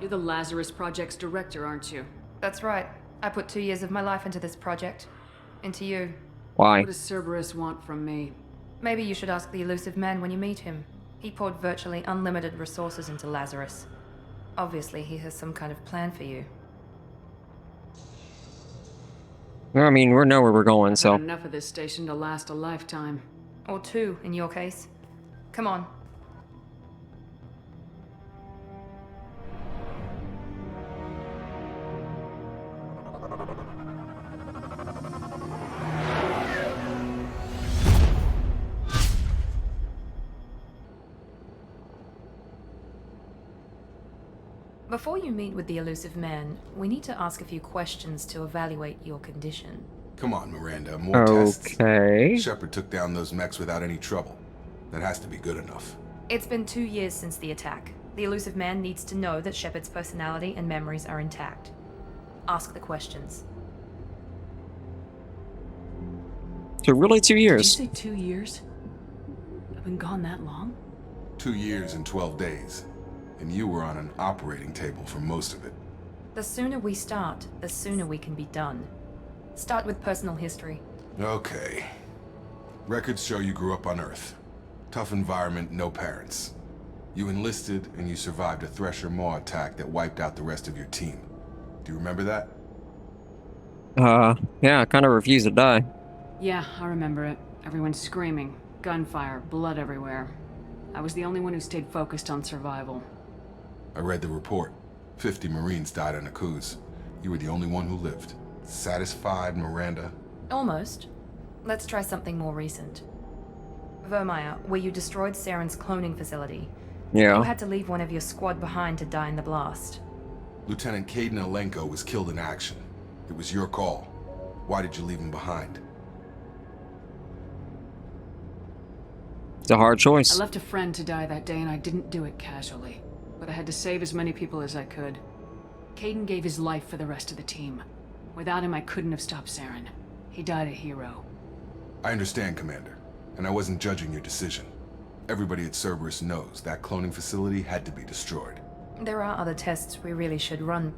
You're the Lazarus Project's director, aren't you? That's right. I put 2 years of my life into this project. Into you. Why? What does Cerberus want from me? Maybe you should ask the elusive man when you meet him. He poured virtually unlimited resources into Lazarus. Obviously, he has some kind of plan for you. I mean, we know where we're going, so... I've had enough of this station to last a lifetime. Or 2, in your case. Come on. Before you meet with the elusive man, we need to ask a few questions to evaluate your condition. Come on, Miranda, more tests. Okay. Shepard took down those mechs without any trouble. That has to be good enough. It's been 2 years since the attack. The elusive man needs to know that Shepard's personality and memories are intact. Ask the questions. So really 2 years. Did you say 2 years? I've been gone that long? 2 years and 12 days. And you were on an operating table for most of it. The sooner we start, the sooner we can be done. Start with personal history. Okay. Records show you grew up on Earth. Tough environment, no parents. You enlisted and you survived a Thresher Maw attack that wiped out the rest of your team. Do you remember that? Yeah, I kind of refused to die. Yeah, I remember it. Everyone screaming, gunfire, blood everywhere. I was the only one who stayed focused on survival. I read the report. 50 Marines died on Akuz. You were the only one who lived. Satisfied, Miranda? Almost. Let's try something more recent. Vermeer, where you destroyed Saren's cloning facility. Yeah. You had to leave one of your squad behind to die in the blast. Lieutenant Kaidan Alenko was killed in action. It was your call. Why did you leave him behind? It's a hard choice. I left a friend to die that day and I didn't do it casually. But I had to save as many people as I could. Kaidan gave his life for the rest of the team. Without him, I couldn't have stopped Saren. He died a hero. I understand, Commander, and I wasn't judging your decision. Everybody at Cerberus knows that cloning facility had to be destroyed. There are other tests we really should run.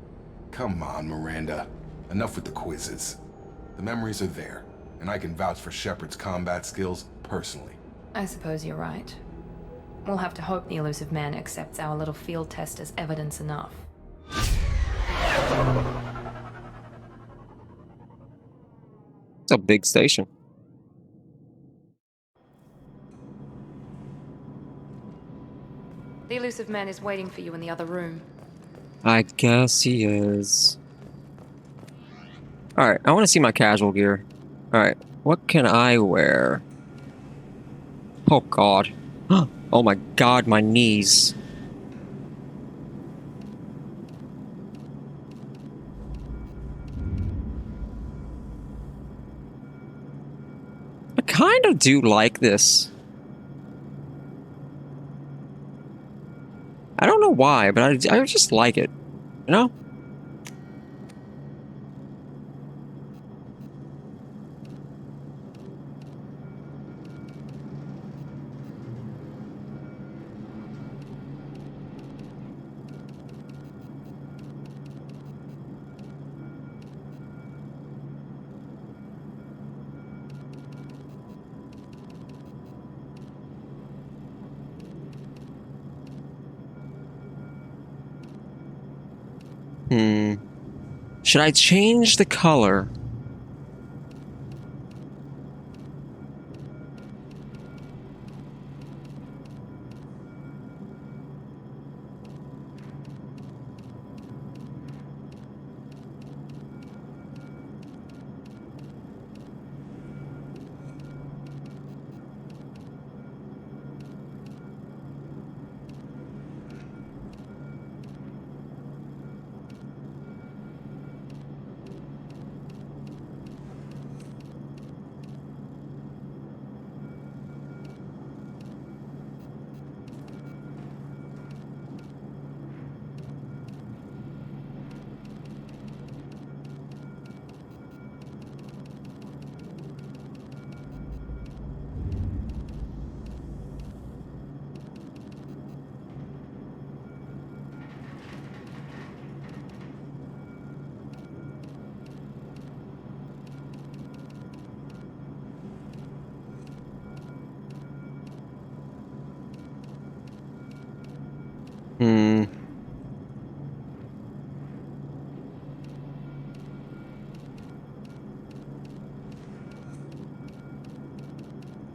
Come on, Miranda. Enough with the quizzes. The memories are there, and I can vouch for Shepard's combat skills personally. I suppose you're right. We'll have to hope the Elusive Man accepts our little field test as evidence enough. It's a big station. The Elusive Man is waiting for you in the other room. I guess he is. Alright, I want to see my casual gear. Alright, what can I wear? Oh god. Oh my god, my knees. I kind of do like this. I don't know why, but I just like it. You know? Should I change the color?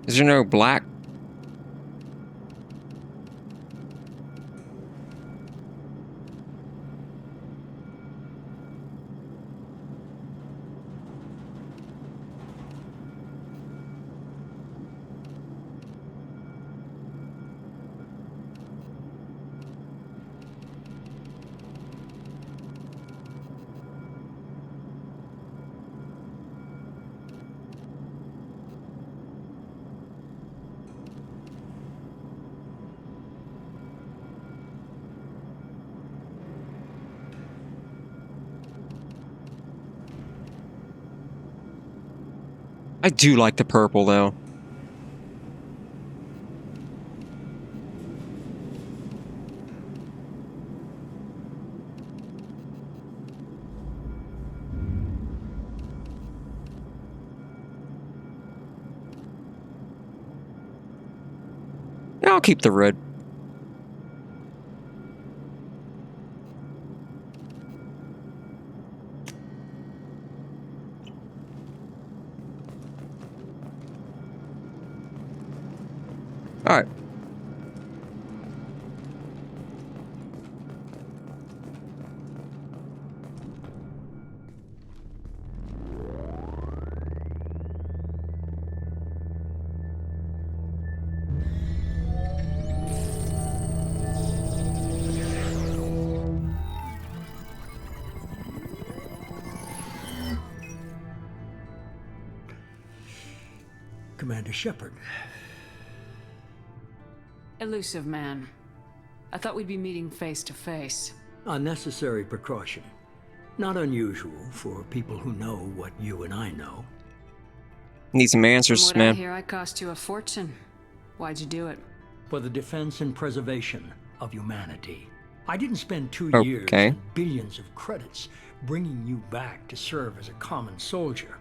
Is there no black? I do like the purple, though. Yeah, I'll keep the red. All right. Commander Shepard. Elusive Man. I thought we'd be meeting face to face. Unnecessary precaution. Not unusual for people who know what you and I know. Need some answers, From what I man. hear, I cost you a fortune. Why'd you do it? For the defense and preservation of humanity. I didn't spend 2 years Okay. and billions of credits bringing you back to serve as a common soldier.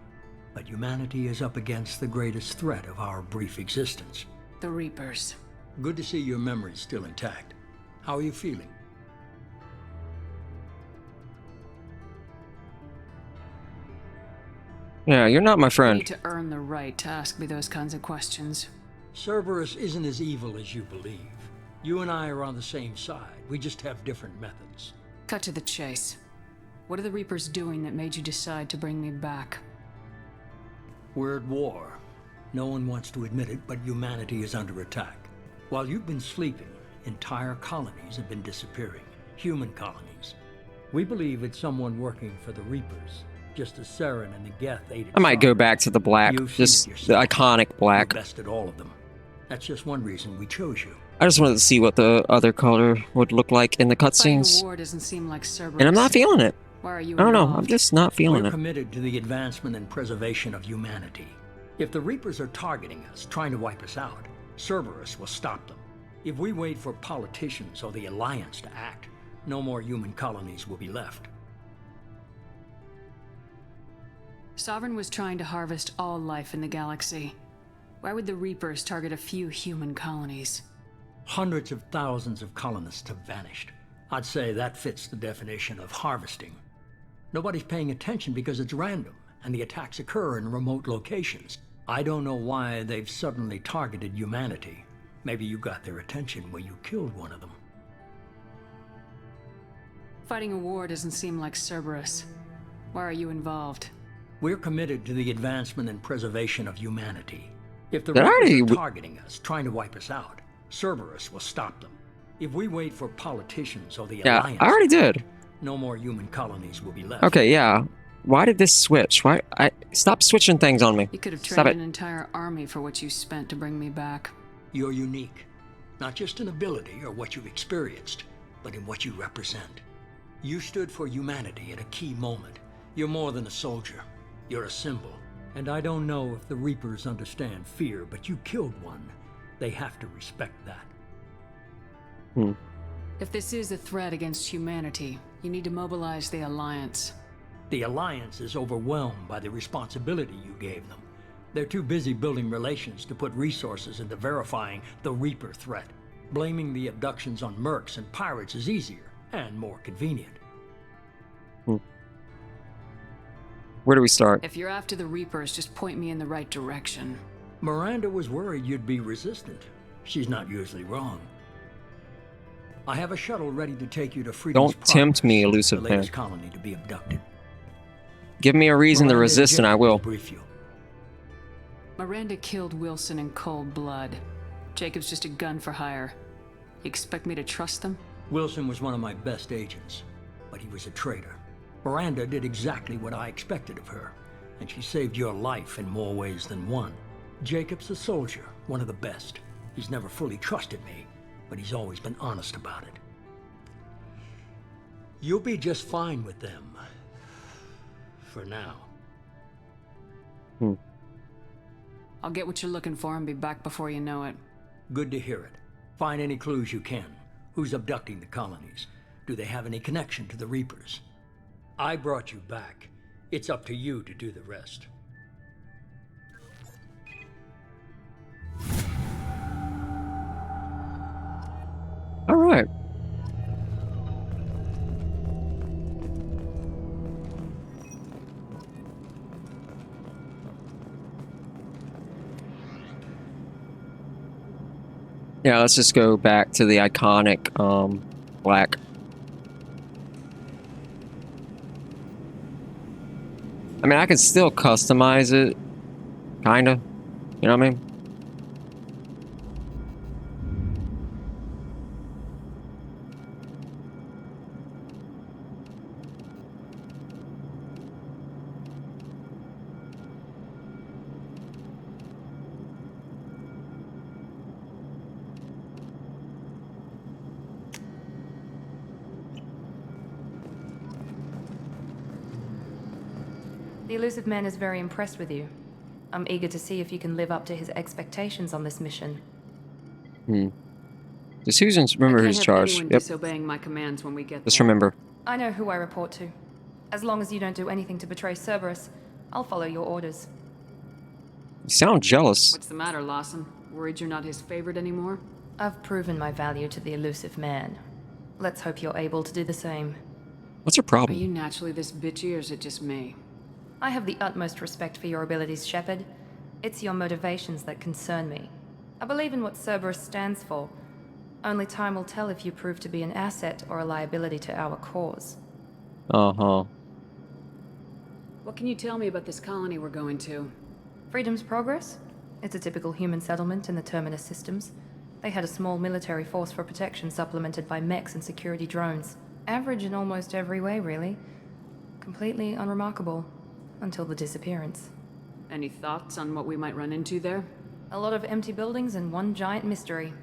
But humanity is up against the greatest threat of our brief existence. The Reapers. Good to see your memory's still intact. How are you feeling? Yeah, you're not my You friend. need to earn the right to ask me those kinds of questions. Cerberus isn't as evil as you believe. You and I are on the same side. We just have different methods. Cut to the chase. What are the Reapers doing that made you decide to bring me back? We're at war. No one wants to admit it, but humanity is under attack. While you've been sleeping, entire colonies have been disappearing. Human colonies. We believe it's someone working for the Reapers, just as Saren and the Geth aided. I might go back to the black, You've seen just it the yourself. iconic black. You bested all of them. That's just one reason we chose you. I just wanted to see what the other color would look like in the Fighting cutscenes, a war doesn't seem like Cerberus. and I'm not feeling it. Why are you I don't know. I'm involved? just not feeling We're it. committed to the advancement and preservation of humanity. If the Reapers are targeting us, trying to wipe us out, Cerberus will stop them. If we wait for politicians or the Alliance to act, no more human colonies will be left. Sovereign was trying to harvest all life in the galaxy. Why would the Reapers target a few human colonies? Hundreds of thousands of colonists have vanished. I'd say that fits the definition of harvesting. Nobody's paying attention because it's random, and the attacks occur in remote locations. I don't know why they've suddenly targeted humanity. Maybe you got their attention when you killed one of them. Fighting a war doesn't seem like Cerberus. Why are you involved? We're committed to the advancement and preservation of humanity. If the That already Reapers are w- targeting us, trying to wipe us out, Cerberus will stop them. If we wait for politicians or the Yeah, Alliance, I already did. no more human colonies will be left. Okay, yeah. Why did this switch? Why? Stop switching things on me. You could have Stop trained it. an entire army for what you spent to bring me back. You're unique, not just in ability or what you've experienced, but in what you represent. You stood for humanity at a key moment. You're more than a soldier. You're a symbol. And I don't know if the Reapers understand fear, but you killed one. They have to respect that. If this is a threat against humanity, you need to mobilize the Alliance. The Alliance is overwhelmed by the responsibility you gave them. They're too busy building relations to put resources into verifying the Reaper threat. Blaming the abductions on mercs and pirates is easier and more convenient. Where do we start? If you're after the Reapers, just point me in the right direction. Miranda was worried you'd be resistant. She's not usually wrong. I have a shuttle ready to take you to Freedom's Don't tempt me, Progress, elusive the man. latest colony to be abducted. Give me a reason to Miranda resist, and I Jacob will. brief you. Miranda killed Wilson in cold blood. Jacob's just a gun for hire. You expect me to trust them? Wilson was one of my best agents, but he was a traitor. Miranda did exactly what I expected of her, and she saved your life in more ways than one. Jacob's a soldier, one of the best. He's never fully trusted me, but he's always been honest about it. You'll be just fine with them. For now. I'll get what you're looking for and be back before you know it. Good to hear it. Find any clues you can. Who's abducting the colonies? Do they have any connection to the Reapers? I brought you back. It's up to you to do the rest. All right. Yeah, let's just go back to the iconic black. I mean, I can still customize it, kinda. You know what I mean? The elusive man is very impressed with you. I'm eager to see if you can live up to his expectations on this mission. The Susans remember who's charged. Anyone Yep. disobeying my commands when we get Just there. remember. I know who I report to. As long as you don't do anything to betray Cerberus, I'll follow your orders. You sound jealous. What's the matter, Lawson? Worried you're not his favorite anymore? I've proven my value to the elusive man. Let's hope you're able to do the same. What's your Are problem? you naturally this bitchy, or is it just me? I have the utmost respect for your abilities, Shepard. It's your motivations that concern me. I believe in what Cerberus stands for. Only time will tell if you prove to be an asset or a liability to our cause. Uh-huh. What can you tell me about this colony we're going to? Freedom's Progress? It's a typical human settlement in the Terminus systems. They had a small military force for protection supplemented by mechs and security drones. Average in almost every way, really. Completely unremarkable. Until the disappearance. Any thoughts on what we might run into there? A lot of empty buildings and one giant mystery.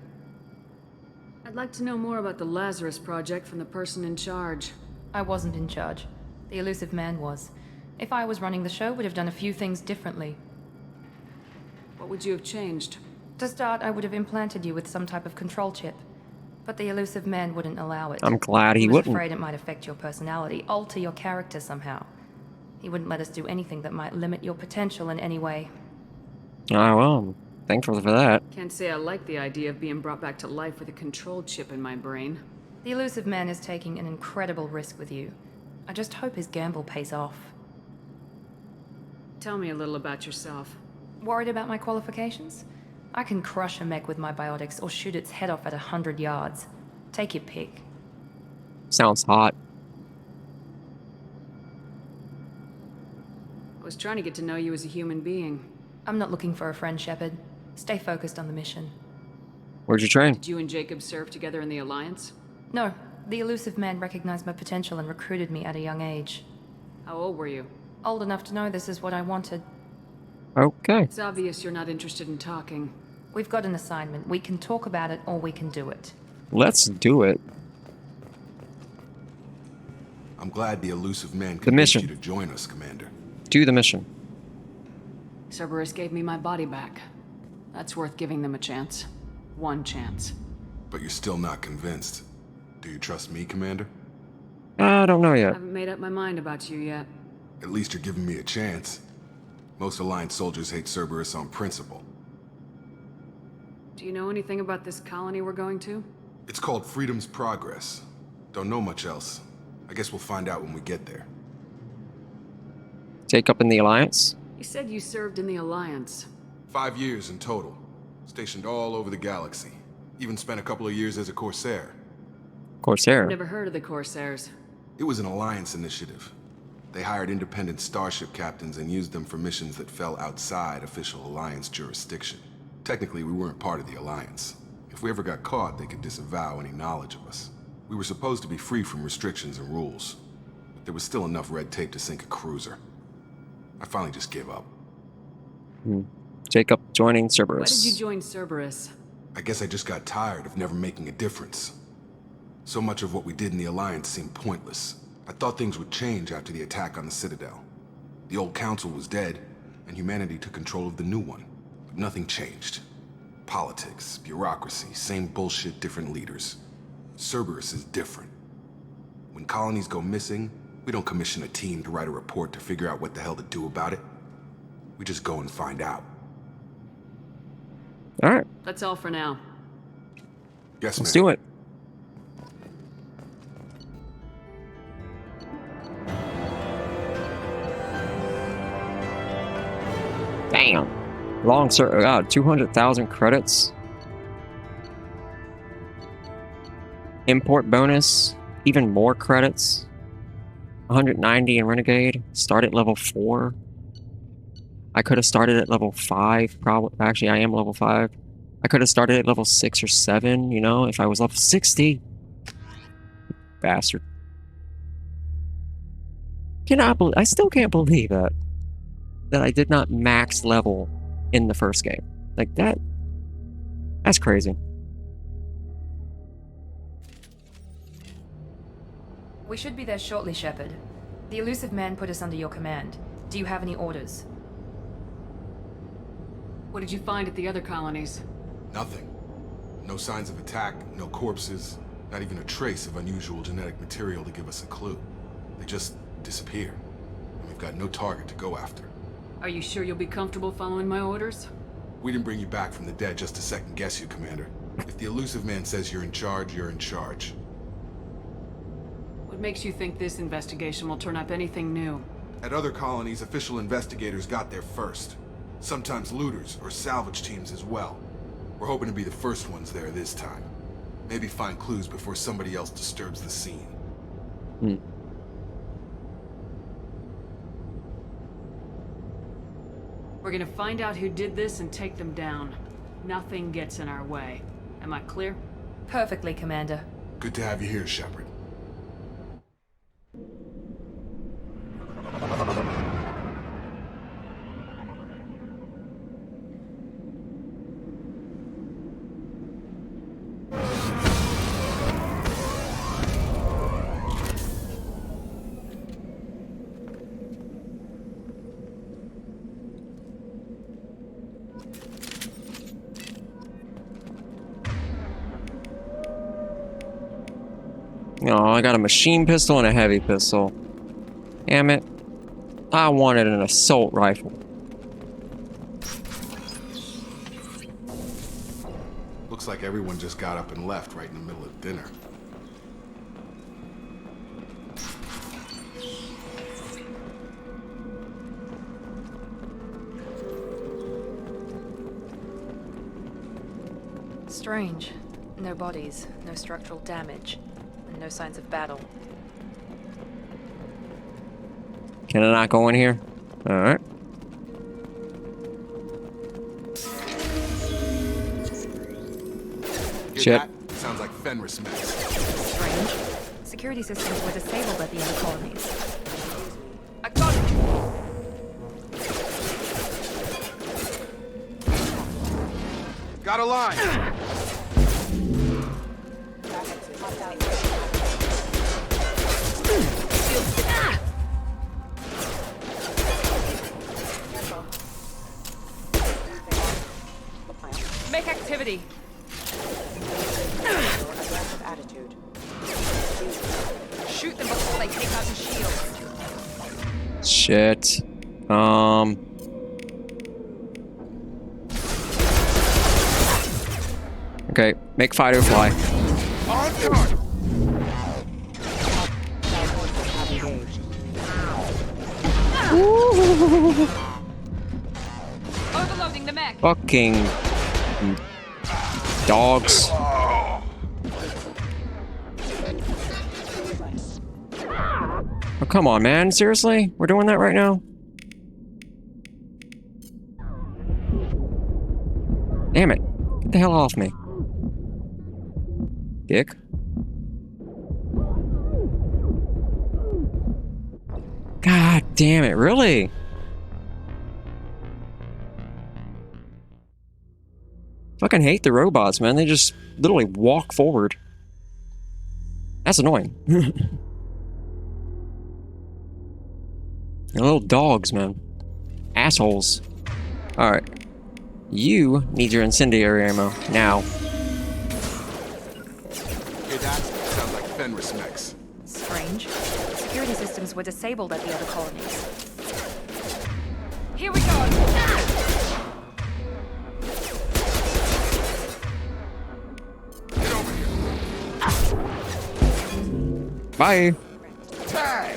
I'd like to know more about the Lazarus Project from the person in charge. I wasn't in charge. The elusive man was. If I was running the show, would have done a few things differently. What would you have changed? To start, I would have implanted you with some type of control chip. But the elusive man wouldn't allow it. I'm glad he was wouldn't. afraid it might affect your personality, alter your character somehow. He wouldn't let us do anything that might limit your potential in any way. Oh, well, thankful for that. Can't say I like the idea of being brought back to life with a control chip in my brain. The elusive man is taking an incredible risk with you. I just hope his gamble pays off. Tell me a little about yourself. Worried about my qualifications? I can crush a mech with my biotics or shoot its head off at 100 yards. Take your pick. Sounds hot. I was trying to get to know you as a human being. I'm not looking for a friend, Shepard. Stay focused on the mission. Where'd you train? Did you and Jacob serve together in the Alliance? No, the elusive man recognized my potential and recruited me at a young age. How old were you? Old enough to know this is what I wanted. Okay. It's obvious you're not interested in talking. We've got an assignment. We can talk about it or we can do it. Let's do it. I'm glad the elusive man The convinced mission. you to join us, Commander. Do the mission. Cerberus gave me my body back. That's worth giving them a chance. One chance. But you're still not convinced. Do you trust me, Commander? I don't know I yet. haven't made up my mind about you yet. At least you're giving me a chance. Most Alliance soldiers hate Cerberus on principle. Do you know anything about this colony we're going to? It's called Freedom's Progress. Don't know much else. I guess we'll find out when we get there. Take up in the Alliance? You said you served in the Alliance. 5 years in total. Stationed all over the galaxy. Even spent a couple of years as a Corsair. Corsair. Never heard of the Corsairs. It was an Alliance initiative. They hired independent starship captains and used them for missions that fell outside official Alliance jurisdiction. Technically, we weren't part of the Alliance. If we ever got caught, they could disavow any knowledge of us. We were supposed to be free from restrictions and rules, but there was still enough red tape to sink a cruiser. I finally just gave up. Jacob joining Why Cerberus. did you join Cerberus? I guess I just got tired of never making a difference. So much of what we did in the Alliance seemed pointless. I thought things would change after the attack on the Citadel. The old council was dead, and humanity took control of the new one. But nothing changed. Politics, bureaucracy, same bullshit, different leaders. Cerberus is different. When colonies go missing, we don't commission a team to write a report to figure out what the hell to do about it. We just go and find out. Alright, That's all for now. Yes, let's ma'am. do it. Damn. Long sir, God, 200,000 credits. Import bonus, even more credits. 190 in Renegade. Start at level 4. I could have started at level 5, probably. Actually, I am level 5. I could have started at level 6 or 7, you know, if I was level 60. Bastard. I still can't believe that I did not max level in the first game. Like that's crazy. We should be there shortly, Shepard. The elusive man put us under your command. Do you have any orders? What did you find at the other colonies? Nothing. No signs of attack, no corpses, not even a trace of unusual genetic material to give us a clue. They just disappear. And we've got no target to go after. Are you sure you'll be comfortable following my orders? We didn't bring you back from the dead just to second guess you, Commander. If the Illusive Man says you're in charge, you're in charge. What makes you think this investigation will turn up anything new? At other colonies, official investigators got there first. Sometimes looters or salvage teams as well. We're hoping to be the first ones there this time. Maybe find clues before somebody else disturbs the scene. We're gonna find out who did this and take them down. Nothing gets in our way. Am I clear? Perfectly, Commander. Good to have you here, Shepard. Oh, I got a machine pistol and a heavy pistol. Damn it. I wanted an assault rifle. Looks like everyone just got up and left right in the middle of dinner. Strange. No bodies, no structural damage, and no signs of battle. Can I not go in here? Alright. Shit. That? Sounds like Fenris mess. Strange. Security systems were disabled at the other colonies. I got it! Got a line! Make activity! Attitude. Shoot them before they take out the shield. Shit. Okay, make fighter fly. On target! Overloading the mech. Fucking dogs. Oh, come on, man. Seriously? We're doing that right now? Damn it. Get the hell off me. Dick. God damn it, really? Fucking hate the robots, man. They just literally walk forward. That's annoying. They're little dogs, man. Assholes. Alright. You need your incendiary ammo. Now. Hey, that sounds like Fenris mechs. Strange. Security systems were disabled at the other colonies. Here we go! Get over here. Bye. Tag!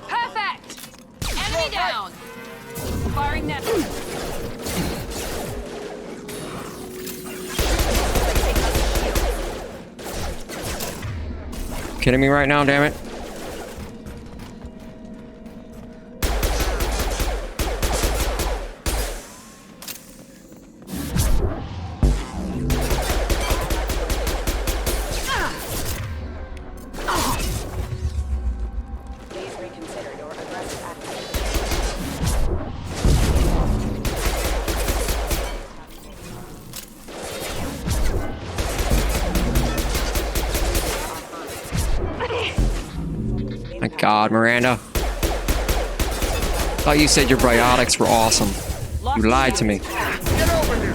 Perfect! Enemy down! Firing net. Kidding me right now, damn it. Please reconsider your aggressive attitude. My God, Miranda. Thought you said your biotics were awesome. You lied to me. Get over here!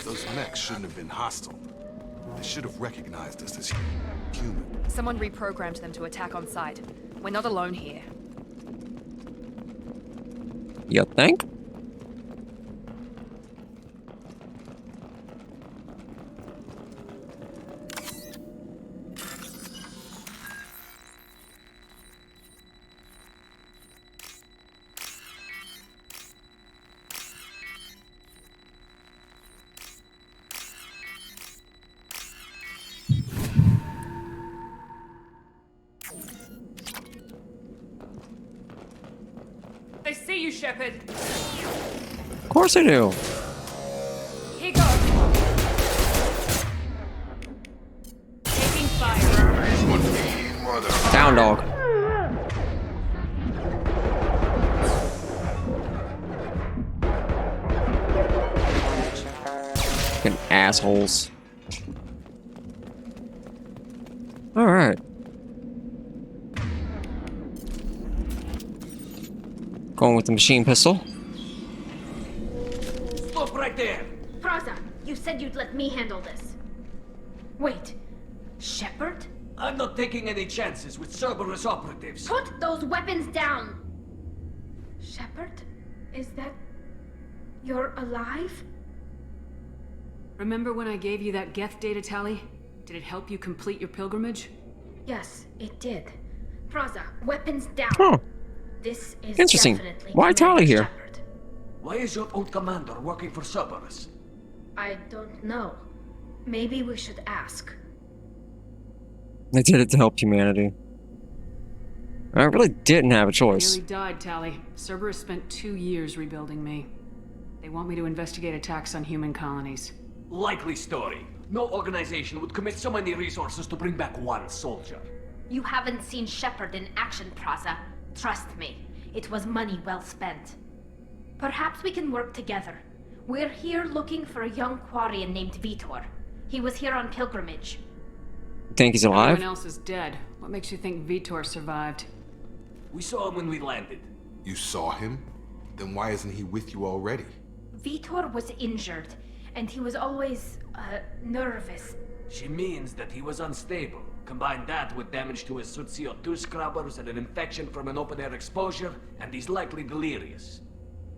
Those mechs shouldn't have been hostile. They should have recognized us as human. Someone reprogrammed them to attack on sight. We're not alone here. You think? I see you, Shepard. Of course I do. Here goes. Taking fire. Down, dog. Fucking assholes. Alright. Going with the machine pistol. Stop right there! Praza, you said you'd let me handle this. Wait, Shepard? I'm not taking any chances with Cerberus operatives. Put those weapons down! Shepard? Is that... you're alive? Remember when I gave you that Geth data tally? Did it help you complete your pilgrimage? Yes, it did. Praza, weapons down! Oh. This is Interesting. definitely Why Tali here? Shepard. Why is your old commander working for Cerberus? I don't know. Maybe we should ask. I did it to help humanity. I really didn't have a choice. Nearly died, Tali. Cerberus spent 2 years rebuilding me. They want me to investigate attacks on human colonies. Likely story. No organization would commit so many resources to bring back one soldier. You haven't seen Shepard in action, Praza. Trust me, it was money well spent. Perhaps we can work together. We're here looking for a young Quarian named Vitor. He was here on pilgrimage. Think he's alive? Everyone else is dead. What makes you think Vitor survived? We saw him when we landed. You saw him? Then why isn't he with you already? Vitor was injured, and he was always, nervous. She means that he was unstable. Combine that with damage to his suit CO2 scrubbers and an infection from an open-air exposure, and he's likely delirious.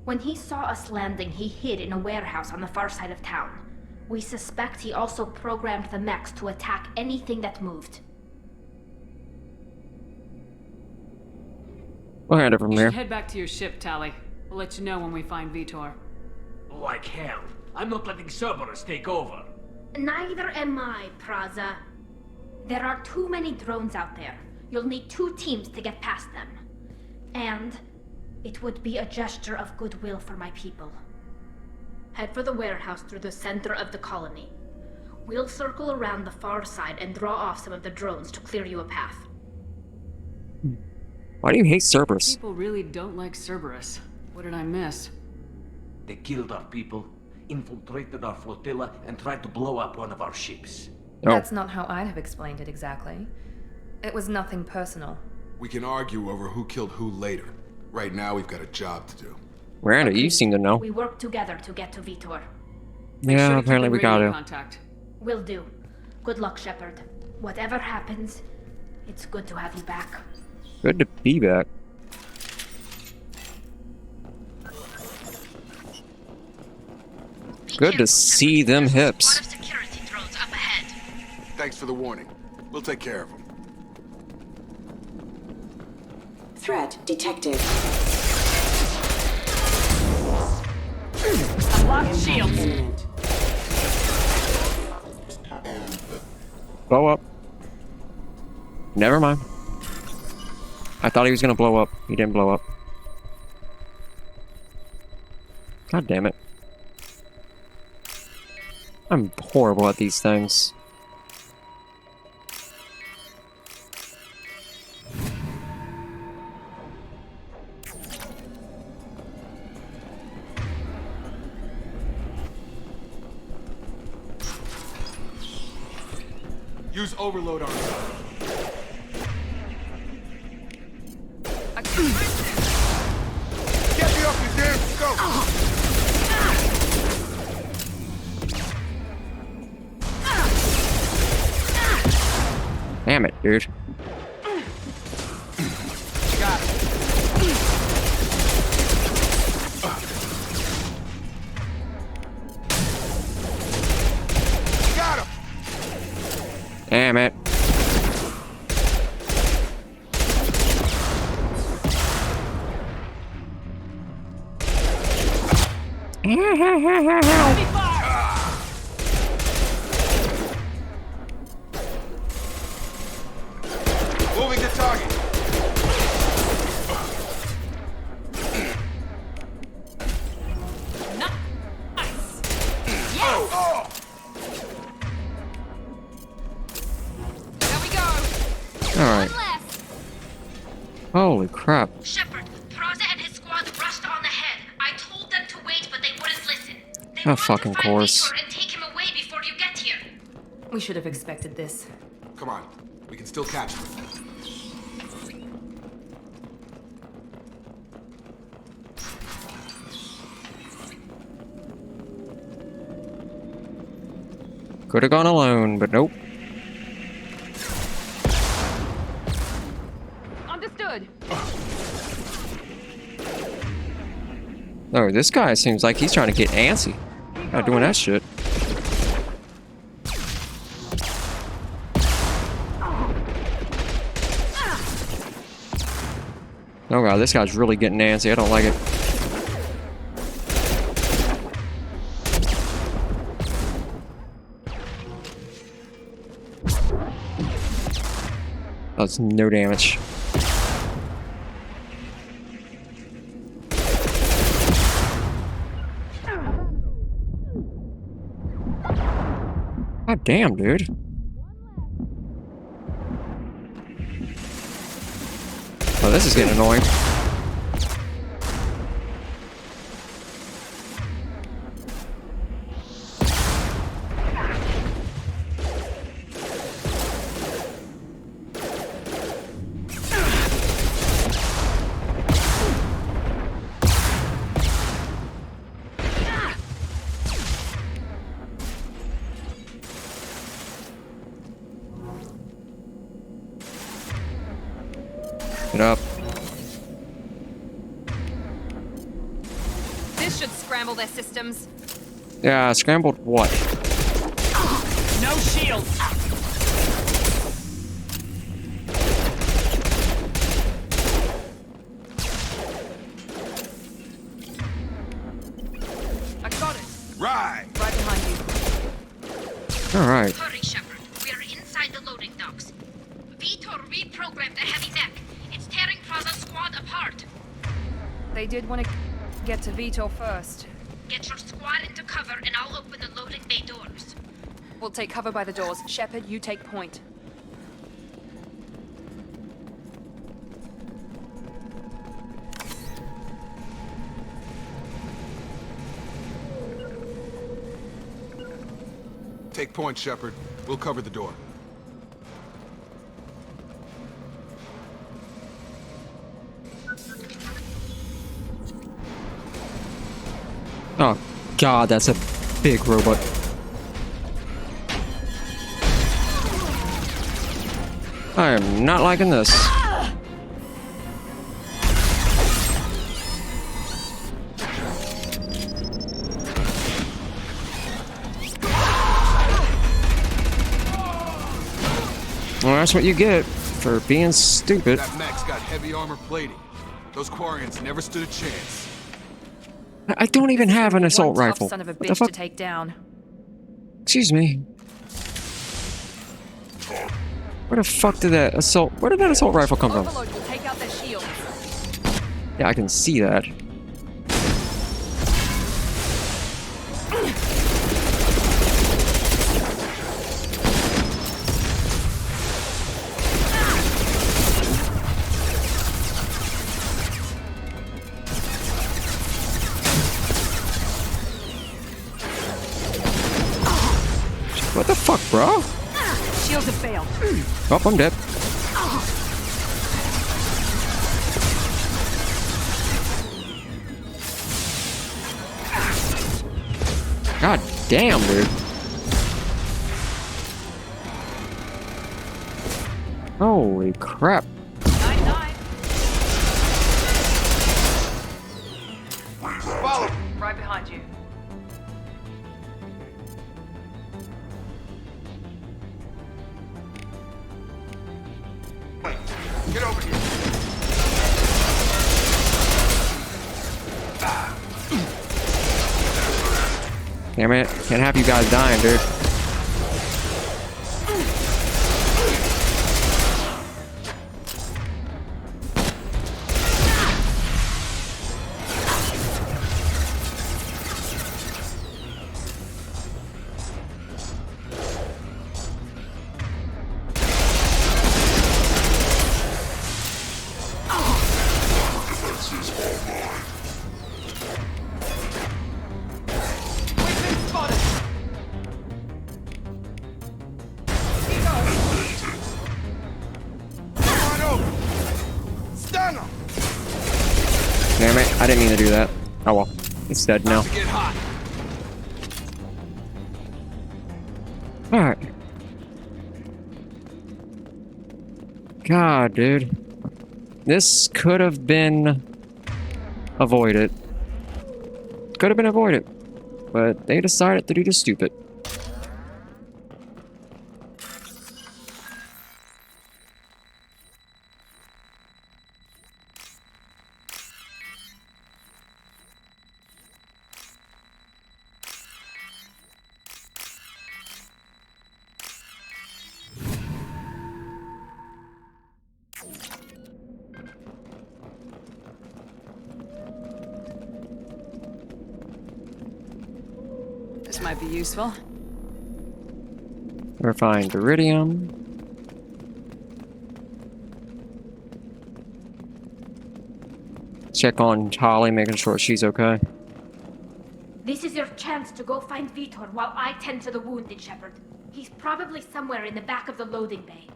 When he saw us landing, he hid in a warehouse on the far side of town. We suspect he also programmed the mechs to attack anything that moved. We'll hand it from You here. should head back to your ship, Tali. We'll let you know when we find Vitor. Like hell. I'm not letting Cerberus take over. Neither am I, Praza. There are too many drones out there. You'll need 2 teams to get past them. And it would be a gesture of goodwill for my people. Head for the warehouse through the center of the colony. We'll circle around the far side and draw off some of the drones to clear you a path. Why do you hate Cerberus? People really don't like Cerberus. What did I miss? They killed our people, infiltrated our flotilla, and tried to blow up one of our ships. That's not how I'd have explained it exactly. It was nothing personal. We can argue over who killed who later. Right now, we've got a job to do. Miranda, you seem to know. We work together to get to Vitor. Yeah, apparently we got to. Contact. Will do. Good luck, Shepard. Whatever happens, it's good to have you back. Good to be back. Good to see them hips. Thanks for the warning. We'll take care of them. Threat detected. Unlock shields. Blow up. Never mind. I thought he was gonna blow up. He didn't blow up. God damn it. I'm horrible at these things. Use overload on him. Get me off your damn scope! Damn it, dude. Got it. Got him! Damn it. Moving to target. Yes! There we go. Alright. Holy crap. Shepard, Praza and his squad rushed on ahead. I told them to wait, but they wouldn't listen. They Oh, fucking course. and take him away before you get here. We should have expected this. Come on. We can still catch him. Could have gone alone, but nope. Understood. Oh, this guy seems like he's trying to get antsy. Not doing that shit. Oh god, this guy's really getting antsy. I don't like it. That's no damage. God damn, dude. Oh, this is getting annoying. Get up. This should scramble their systems. Yeah, scrambled what? No shields! I got it. Right! Right behind you. Alright. Hurry, Shepard. We are inside the loading docks. Vitor reprogrammed a heavy mech. It's tearing Praza's squad apart. They did want to get to Vitor first. Get your squad into cover and I'll open the loading bay doors. We'll take cover by the doors. Shepard, you take point. Take point, Shepard. We'll cover the door. Oh god, that's a big robot. I am not liking this. Well, that's what you get for being stupid. That mech's got heavy armor plating. Those Quarians never stood a chance. I don't even have an assault One tough rifle. son of a What the bitch fuck? to take down. Excuse me. Where the fuck did that assault? Where did that assault rifle come from? Overload will take out their shields. Yeah, I can see that. What the fuck, bro? shields have failed. Oh, I'm dead. God damn, dude. Holy crap. Follow. Right behind you. Wait, get over here. Damn it. Can't have you guys dying, dude. Damn it, I didn't mean to do that. Oh well, it's dead now. Alright. God, dude. This could have been avoided. Could have been avoided. But they decided to do the stupid. This might be useful. Refined iridium. Check on Tali, making sure she's okay. This is your chance to go find Vitor while I tend to the wounded, Shepard. He's probably somewhere in the back of the loading bay.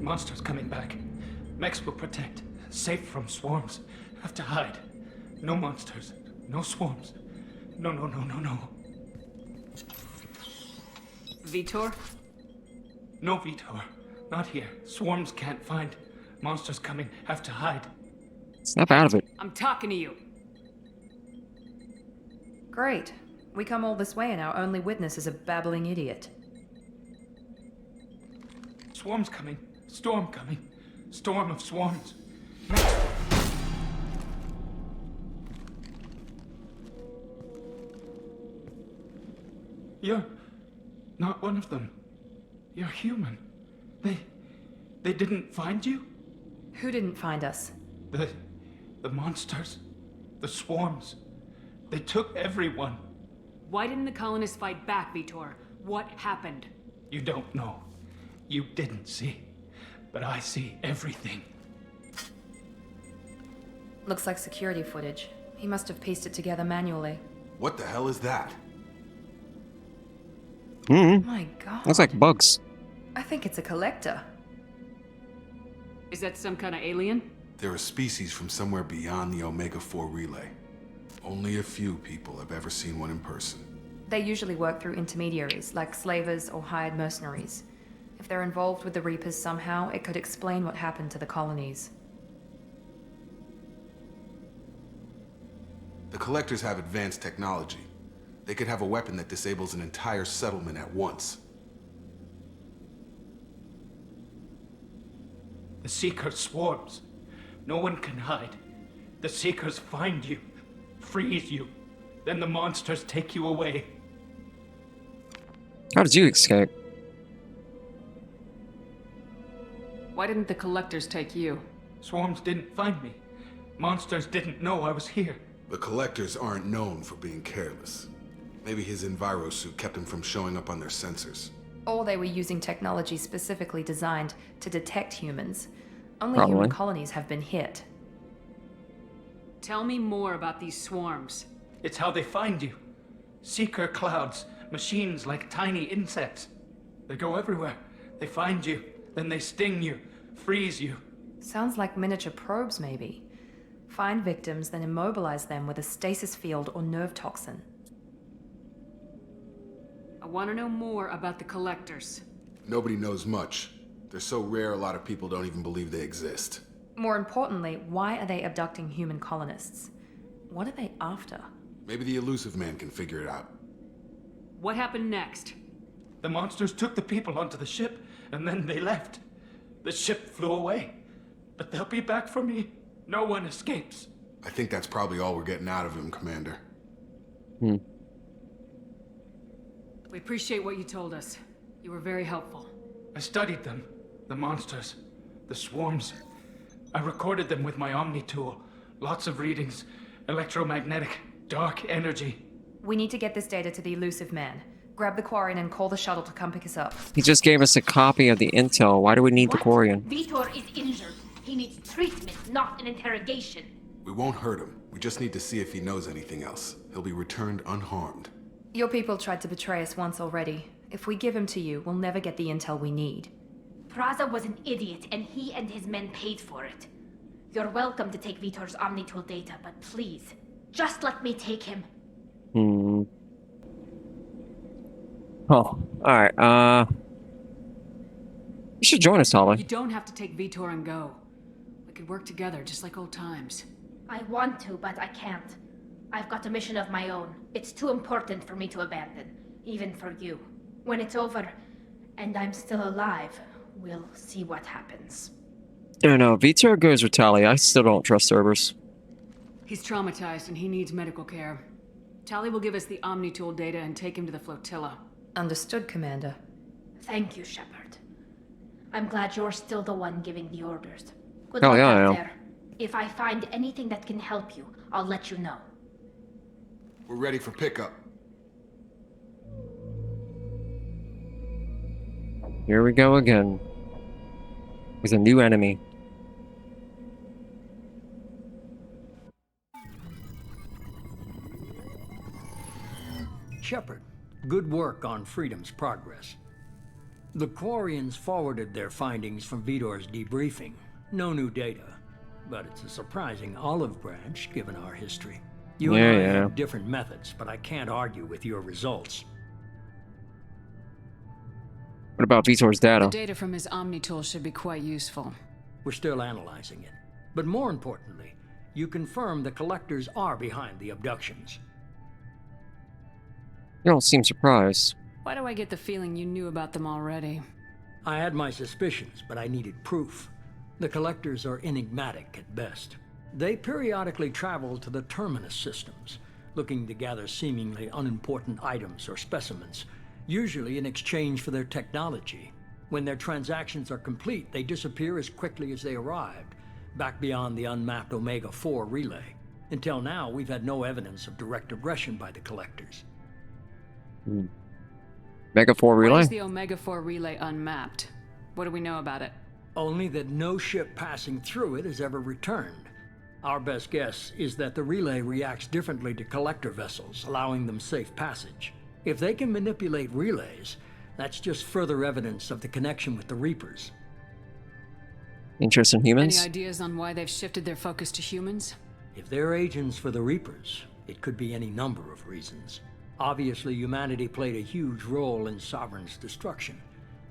Monsters coming back. Mex will protect. Safe from swarms. Have to hide. No monsters. No swarms. No. Vitor? No Vitor. Not here. Swarms can't find. Monsters coming. Have to hide. Snap out of it. I'm talking to you. Great. We come all this way and our only witness is a babbling idiot. Swarms coming. Storm coming. Storm of swarms. You're not one of them. You're human. They didn't find you? Who didn't find us? The monsters. The swarms. They took everyone. Why didn't the colonists fight back, Vitor? What happened? You don't know. You didn't see. But I see everything. Looks like security footage. He must have pieced it together manually. What the hell is that? My god. Looks like bugs. I think it's a collector. Is that some kind of alien? They're a species from somewhere beyond the Omega-4 relay. Only a few people have ever seen one in person. They usually work through intermediaries, like slavers or hired mercenaries. If they're involved with the Reapers somehow, it could explain what happened to the colonies. The Collectors have advanced technology. They could have a weapon that disables an entire settlement at once. The Seekers swarms. No one can hide. The Seekers find you, freeze you. Then the monsters take you away. How did you escape? Why didn't the collectors take you? Swarms didn't find me. Monsters didn't know I was here. The Collectors aren't known for being careless. Maybe his Enviro suit kept him from showing up on their sensors. Or they were using technology specifically designed to detect humans. Only Probably. human colonies have been hit. Tell me more about these swarms. It's how they find you. Seeker clouds, machines like tiny insects. They go everywhere. They find you, then they sting you, freeze you. Sounds like miniature probes, maybe. Find victims, then immobilize them with a stasis field or nerve toxin. I want to know more about the Collectors. Nobody knows much. They're so rare, a lot of people don't even believe they exist. More importantly, why are they abducting human colonists? What are they after? Maybe the Elusive Man can figure it out. What happened next? The monsters took the people onto the ship, and then they left. The ship flew away. But they'll be back for me. No one escapes. I think that's probably all we're getting out of him, Commander. We appreciate what you told us. You were very helpful. I studied them. The monsters. The swarms. I recorded them with my Omni tool. Lots of readings. Electromagnetic. Dark energy. We need to get this data to the Elusive Man. Grab the Quarian and call the shuttle to come pick us up. He just gave us a copy of the intel. Why do we need the Quarian? Vitor is injured. He needs treatment, not an interrogation. We won't hurt him. We just need to see if he knows anything else. He'll be returned unharmed. Your people tried to betray us once already. If we give him to you, we'll never get the intel we need. Praza was an idiot, and he and his men paid for it. You're welcome to take Vitor's Omnitool data, but please, just let me take him. Oh, alright, you should join us, Holly. You don't have to take Vitor and go. We could work together, just like old times. I want to, but I can't. I've got a mission of my own. It's too important for me to abandon, even for you. When it's over, and I'm still alive, we'll see what happens. I don't know, Vitor goes with Tali. I still don't trust Cerberus. He's traumatized and he needs medical care. Tali will give us the Omnitool data and take him to the flotilla. Understood, Commander. Thank you, Shepard. I'm glad you're still the one giving the orders. Good Oh, luck yeah, I out am. there. If I find anything that can help you, I'll let you know. We're ready for pickup. Here we go again. With a new enemy. Shepard, good work on Freedom's progress. The Quarians forwarded their findings from Vitor's debriefing. No new data, but it's a surprising olive branch given our history. You and I have different methods, but I can't argue with your results. What about Vitor's data? The data from his Omnitool should be quite useful. We're still analyzing it. But more importantly, you confirm the Collectors are behind the abductions. You don't seem surprised. Why do I get the feeling you knew about them already? I had my suspicions, but I needed proof. The Collectors are enigmatic at best. They periodically travel to the Terminus systems, looking to gather seemingly unimportant items or specimens, usually in exchange for their technology. When their transactions are complete, they disappear as quickly as they arrived, back beyond the unmapped Omega-4 relay. Until now, we've had no evidence of direct aggression by the Collectors. Omega-4 relay? Why is the Omega-4 relay unmapped? What do we know about it? Only that no ship passing through it has ever returned. Our best guess is that the relay reacts differently to Collector vessels, allowing them safe passage. If they can manipulate relays, that's just further evidence of the connection with the Reapers. Interest in humans? Any ideas on why they've shifted their focus to humans? If they're agents for the Reapers, it could be any number of reasons. Obviously, humanity played a huge role in Sovereign's destruction.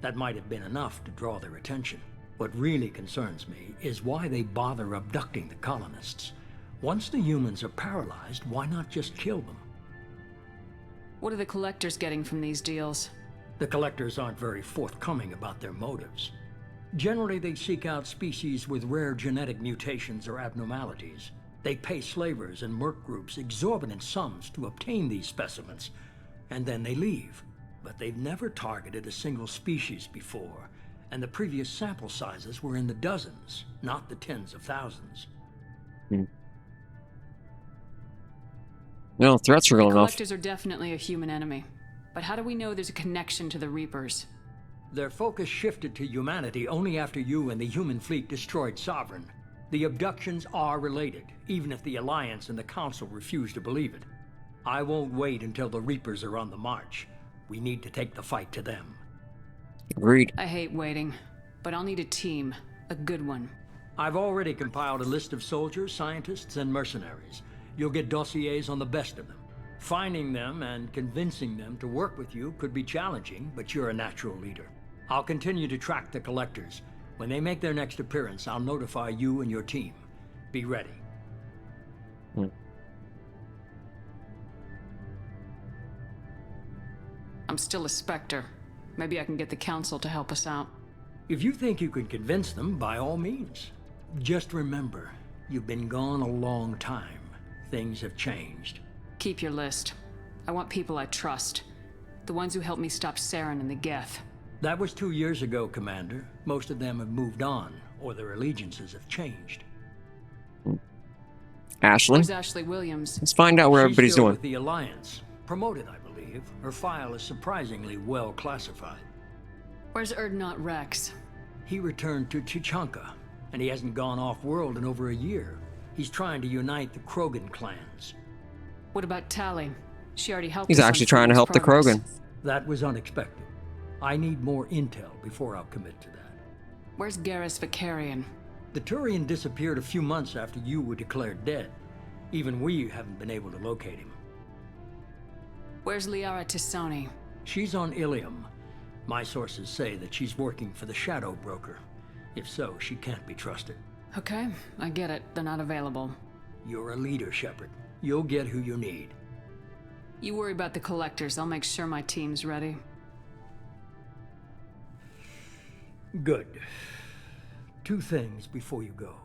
That might have been enough to draw their attention. What really concerns me is why they bother abducting the colonists. Once the humans are paralyzed, why not just kill them? What are the Collectors getting from these deals? The Collectors aren't very forthcoming about their motives. Generally, they seek out species with rare genetic mutations or abnormalities. They pay slavers and merc groups exorbitant sums to obtain these specimens, and then they leave. But they've never targeted a single species before, and the previous sample sizes were in the dozens, not the tens of thousands. No, threats are real enough. Collectors are definitely a human enemy. But how do we know there's a connection to the Reapers? Their focus shifted to humanity only after you and the human fleet destroyed Sovereign. The abductions are related, even if the Alliance and the Council refuse to believe it. I won't wait until the Reapers are on the march. We need to take the fight to them. Agreed. I hate waiting, but I'll need a team. A good one. I've already compiled a list of soldiers, scientists, and mercenaries. You'll get dossiers on the best of them. Finding them and convincing them to work with you could be challenging, but you're a natural leader. I'll continue to track the collectors. When they make their next appearance, I'll notify you and your team. Be ready. I'm still a Spectre. Maybe I can get the Council to help us out. If you think you can convince them, by all means. Just remember, you've been gone a long time. Things have changed. Keep your list. I want people I trust. The ones who helped me stop Saren and the Geth. That was 2 years ago, Commander. Most of them have moved on, or their allegiances have changed. Ashley? Where's Ashley Williams? Let's find out where everybody's She's still doing. with the Alliance. Promoted, I believe. Her file is surprisingly well classified. Where's Erdnot Rex? He returned to Chichanka, and he hasn't gone off-world in over a year. He's trying to unite the Krogan clans. What about Tali? She already helped He's us on actually trying to Phoenix help the Progress. Krogan. That was unexpected. I need more intel before I'll commit to that. Where's Garrus Vakarian? The Turian disappeared a few months after you were declared dead. Even we haven't been able to locate him. Where's Liara T'Soni? She's on Ilium. My sources say that she's working for the Shadow Broker. If so, she can't be trusted. Okay, I get it. They're not available. You're a leader, Shepard. You'll get who you need. You worry about the collectors. I'll make sure my team's ready. Good. 2 things before you go.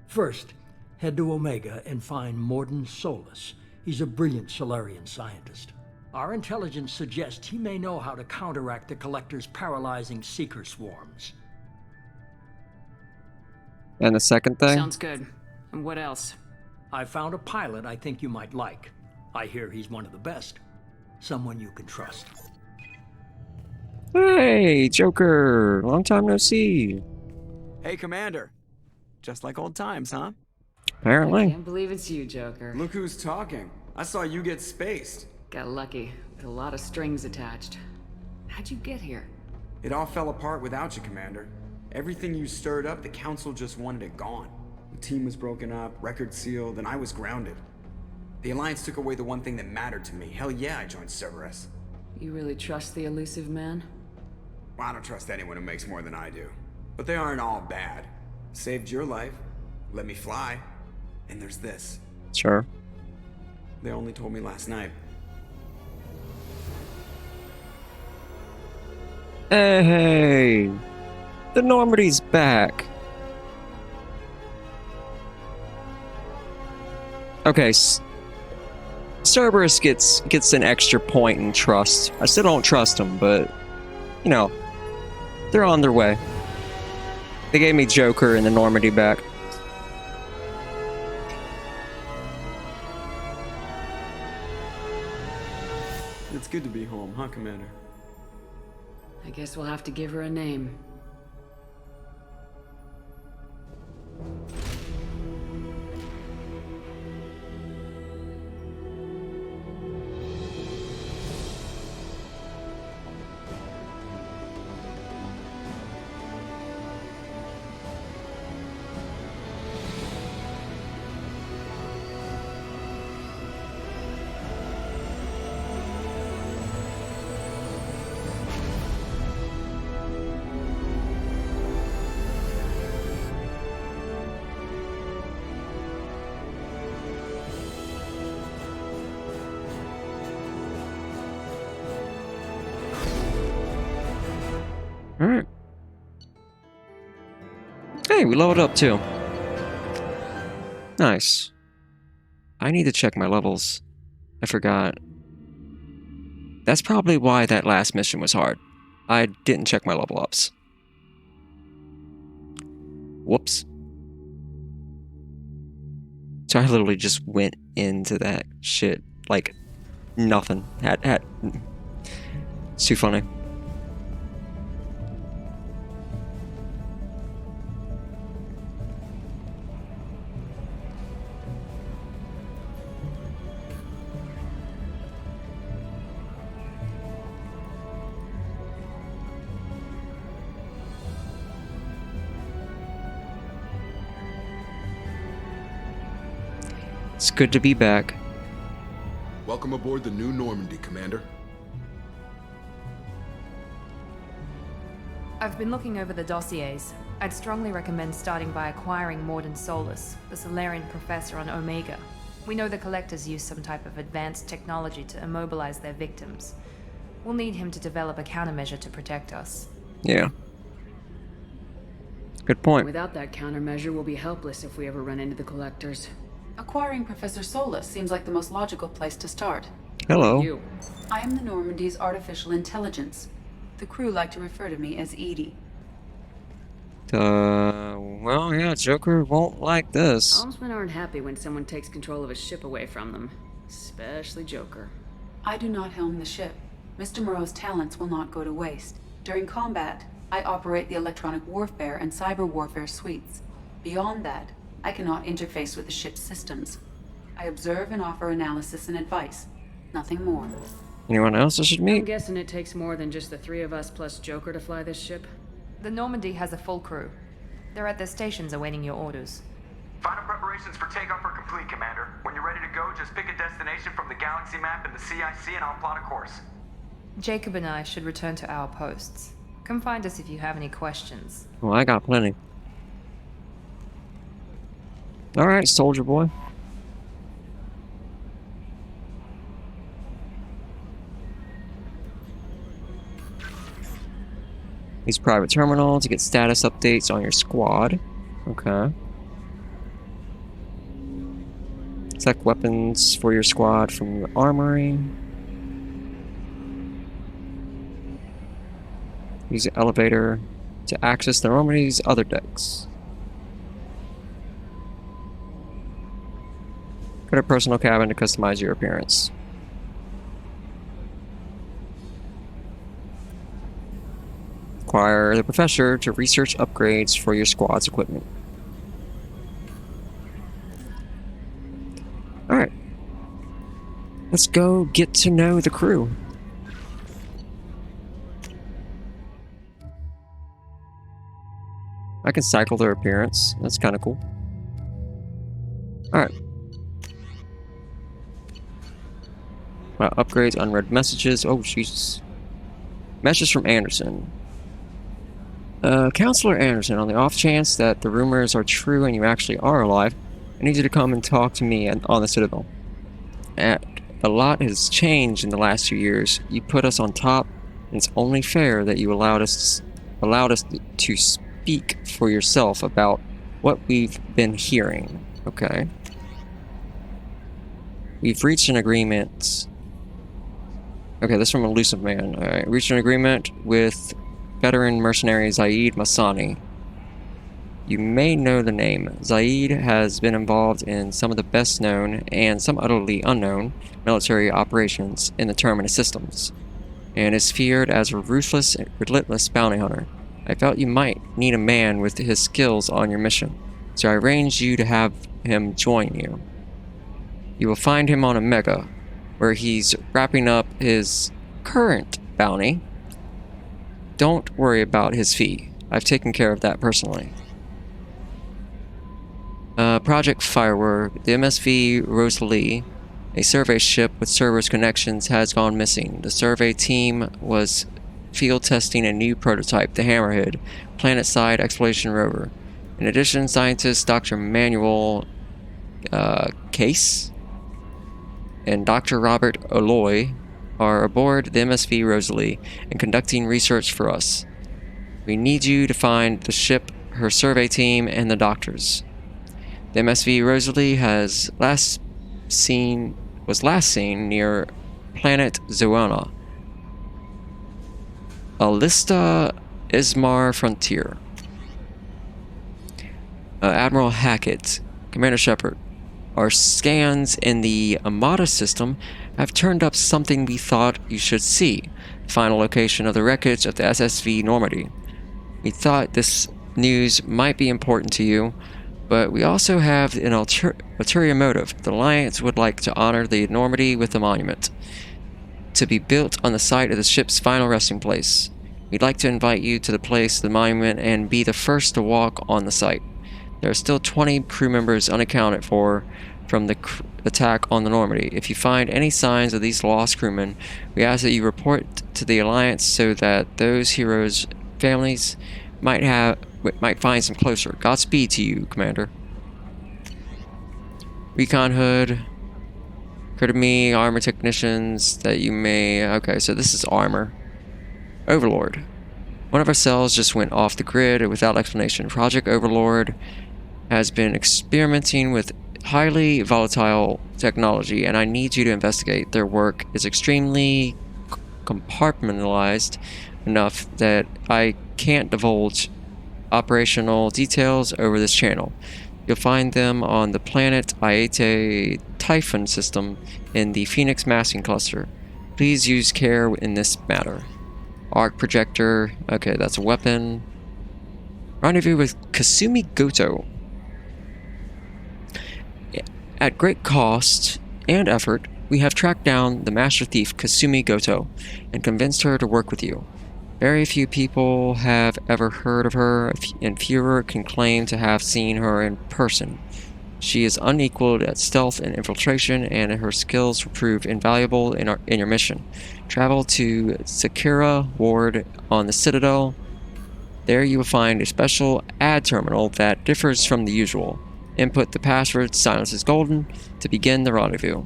First, head to Omega and find Mordin Solus. He's a brilliant Solarian scientist. Our intelligence suggests he may know how to counteract the Collector's paralyzing Seeker swarms. And the second thing? Sounds good. And what else? I found a pilot I think you might like. I hear he's one of the best. Someone you can trust. Hey, Joker! Long time no see. Hey, Commander. Just like old times, huh? Apparently. Can't believe it's you, Joker. Look who's talking. I saw you get spaced. Got lucky. With a lot of strings attached. How'd you get here? It all fell apart without you, Commander. Everything you stirred up, the Council just wanted it gone. The team was broken up, record sealed, and I was grounded. The Alliance took away the one thing that mattered to me. Hell yeah, I joined Cerberus. You really trust the elusive man? Well, I don't trust anyone who makes more than I do. But they aren't all bad. Saved your life, let me fly, and there's this. Sure. They only told me last night. Hey! The Normandy's back. Okay, Cerberus gets an extra point in trust. I still don't trust them, but, you know, they're on their way. They gave me Joker and the Normandy back. It's good to be home, huh, Commander? I guess we'll have to give her a name. Alright. Hey, we leveled up too. Nice. I need to check my levels. I forgot. That's probably why that last mission was hard. I didn't check my level ups. Whoops. So I literally just went into that shit like nothing. It's too funny. It's good to be back. Welcome aboard the new Normandy, Commander. I've been looking over the dossiers. I'd strongly recommend starting by acquiring Morden Solus, the Solarian professor on Omega. We know the Collectors use some type of advanced technology to immobilize their victims. We'll need him to develop a countermeasure to protect us. Yeah. Good point. Without that countermeasure, we'll be helpless if we ever run into the Collectors. Acquiring Professor Solus seems like the most logical place to start. Hello. You. I am the Normandy's artificial intelligence. The crew like to refer to me as Edie. Well, yeah, Joker won't like this. Helmsmen aren't happy when someone takes control of a ship away from them. Especially Joker. I do not helm the ship. Mr. Moreau's talents will not go to waste. During combat, I operate the electronic warfare and cyber warfare suites. Beyond that, I cannot interface with the ship's systems. I observe and offer analysis and advice. Nothing more. Anyone else I should meet? I'm guessing it takes more than just the three of us plus Joker to fly this ship. The Normandy has a full crew. They're at their stations awaiting your orders. Final preparations for takeoff are complete, Commander. When you're ready to go, just pick a destination from the galaxy map in the CIC and I'll plot a course. Jacob and I should return to our posts. Come find us if you have any questions. Well, I got plenty. Alright, soldier boy. Use private terminal to get status updates on your squad. Okay. Select weapons for your squad from your armory. Use the elevator to access the Normandy's other decks. Go to personal cabin to customize your appearance. Acquire the professor to research upgrades for your squad's equipment. Alright. Let's go get to know the crew. I can cycle their appearance. That's kind of cool. Alright. Upgrades, unread messages. Oh, Jesus. Message from Anderson. Counselor Anderson, on the off chance that the rumors are true and you actually are alive, I need you to come and talk to me on the Citadel. A lot has changed in the last 2 years. You put us on top, and it's only fair that you allowed us to speak for yourself about what we've been hearing. Okay. We've reached an agreement. Okay, this is from Elusive Man. Alright, reached an agreement with veteran mercenary Zaid Masani. You may know the name. Zaid has been involved in some of the best known and some utterly unknown military operations in the Terminus systems, and is feared as a ruthless and relentless bounty hunter. I felt you might need a man with his skills on your mission, so I arranged you to have him join you. You will find him on Omega, where he's wrapping up his current bounty. Don't worry about his fee. I've taken care of that personally. Project Firework. The MSV Rosalie, a survey ship with Cerberus connections, has gone missing. The survey team was field testing a new prototype, the Hammerhead, planet-side exploration rover. In addition, scientists Dr. Manuel Case and Dr. Robert Aloy are aboard the MSV Rosalie and conducting research for us. We need you to find the ship, her survey team, and the doctors. The MSV Rosalie was last seen near planet Zoana, Alista Ismar Frontier. Admiral Hackett, Commander Shepard, our scans in the Amada system have turned up something we thought you should see. The final location of the wreckage of the SSV Normandy. We thought this news might be important to you, but we also have an ulterior motive. The Alliance would like to honor the Normandy with a monument to be built on the site of the ship's final resting place. We'd like to invite you to the place of the monument and be the first to walk on the site. There are still 20 crew members unaccounted for from the attack on the Normandy. If you find any signs of these lost crewmen, we ask that you report to the Alliance so that those heroes' families might find some closure. Godspeed to you, Commander. Recon hood. Could me armor technicians that you may... Okay, so this is armor. Overlord. One of our cells just went off the grid without explanation. Project Overlord has been experimenting with highly volatile technology, and I need you to investigate. Their work is extremely compartmentalized enough that I can't divulge operational details over this channel. You'll find them on the planet Aete Typhon system in the Phoenix Massing Cluster. Please use care in this matter. Arc projector. Okay, that's a weapon. Rendezvous with Kasumi Goto. At great cost and effort, we have tracked down the master thief Kasumi Goto and convinced her to work with you. Very few people have ever heard of her, and fewer can claim to have seen her in person. She is unequaled at stealth and infiltration, and her skills will prove invaluable in your mission. Travel to Sakura Ward on the Citadel. There you will find a special ad terminal that differs from the usual. Input the password Silence is Golden to begin the rendezvous.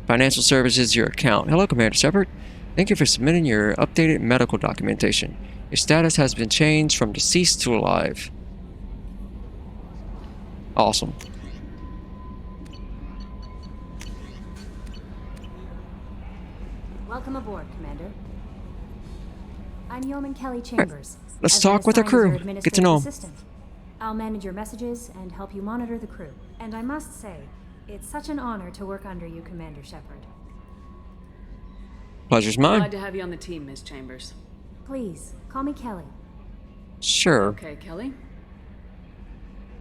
Financial services, your account. Hello, Commander Shepard. Thank you for submitting your updated medical documentation. Your status has been changed from deceased to alive. Awesome. Welcome aboard, Commander. I'm Yeoman Kelly Chambers. Let's talk with our crew. Get to know them. I'll manage your messages and help you monitor the crew. And I must say, it's such an honor to work under you, Commander Shepard. Pleasure's mine. Glad to have you on the team, Miss Chambers. Please, call me Kelly. Sure. Okay, Kelly.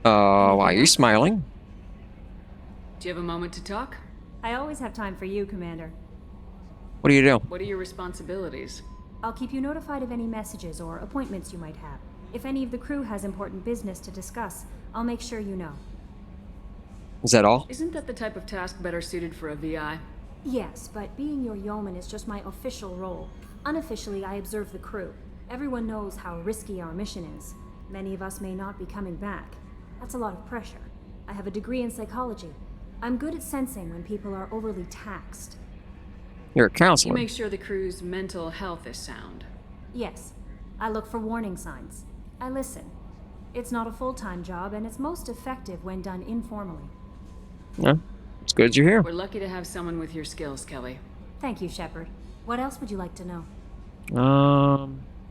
Why are you smiling? Do you have a moment to talk? I always have time for you, Commander. What do you do? What are your responsibilities? I'll keep you notified of any messages or appointments you might have. If any of the crew has important business to discuss, I'll make sure you know. Is that all? Isn't that the type of task better suited for a VI? Yes, but being your yeoman is just my official role. Unofficially, I observe the crew. Everyone knows how risky our mission is. Many of us may not be coming back. That's a lot of pressure. I have a degree in psychology. I'm good at sensing when people are overly taxed. You're a counselor. You make sure the crew's mental health is sound. Yes. I look for warning signs. I listen. It's not a full-time job, and it's most effective when done informally. Yeah, it's good you're here. We're lucky to have someone with your skills, Kelly. Thank you, Shepard. What else would you like to know?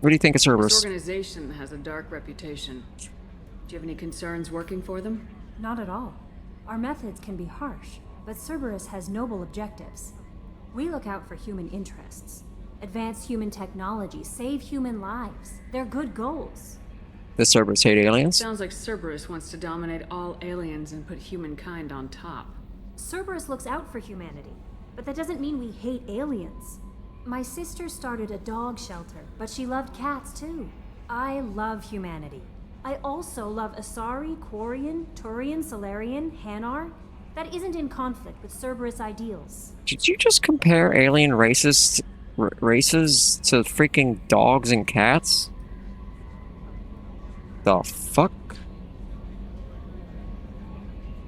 What do you think of Cerberus? This organization has a dark reputation. Do you have any concerns working for them? Not at all. Our methods can be harsh, but Cerberus has noble objectives. We look out for human interests. Advance human technology, save human lives. They're good goals. Does Cerberus hate aliens? Sounds like Cerberus wants to dominate all aliens and put humankind on top. Cerberus looks out for humanity, but that doesn't mean we hate aliens. My sister started a dog shelter, but she loved cats too. I love humanity. I also love Asari, Quarian, Turian, Solarian, Hanar. That isn't in conflict with Cerberus ideals. Did you just compare alien races to freaking dogs and cats? The fuck?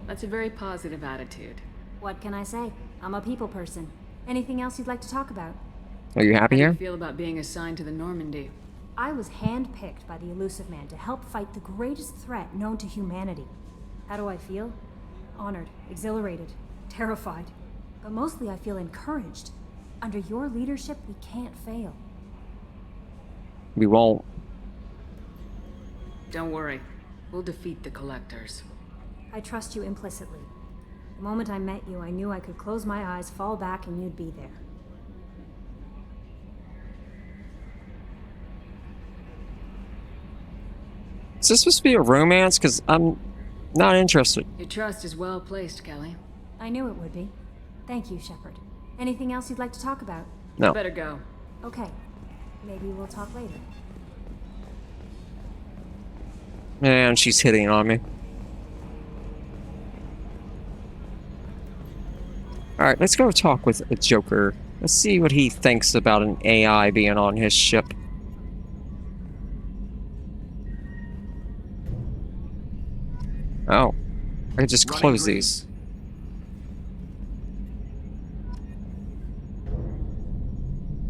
That's a very positive attitude. What can I say? I'm a people person. Anything else you'd like to talk about? Are you happy here? How do you feel about being assigned to the Normandy? I was handpicked by the Illusive Man to help fight the greatest threat known to humanity. How do I feel? Honored, exhilarated, terrified. But mostly I feel encouraged. Under your leadership, we can't fail. We won't. Don't worry. We'll defeat the Collectors. I trust you implicitly. The moment I met you, I knew I could close my eyes, fall back, and you'd be there. Is this supposed to be a romance? Because I'm not interested. Your trust is well placed, Kelly. I knew it would be. Thank you, Shepard. Anything else you'd like to talk about? No. You better go. Okay. Maybe we'll talk later. Man, she's hitting on me. Alright, let's go talk with a Joker. Let's see what he thinks about an AI being on his ship. Oh. I can just close these.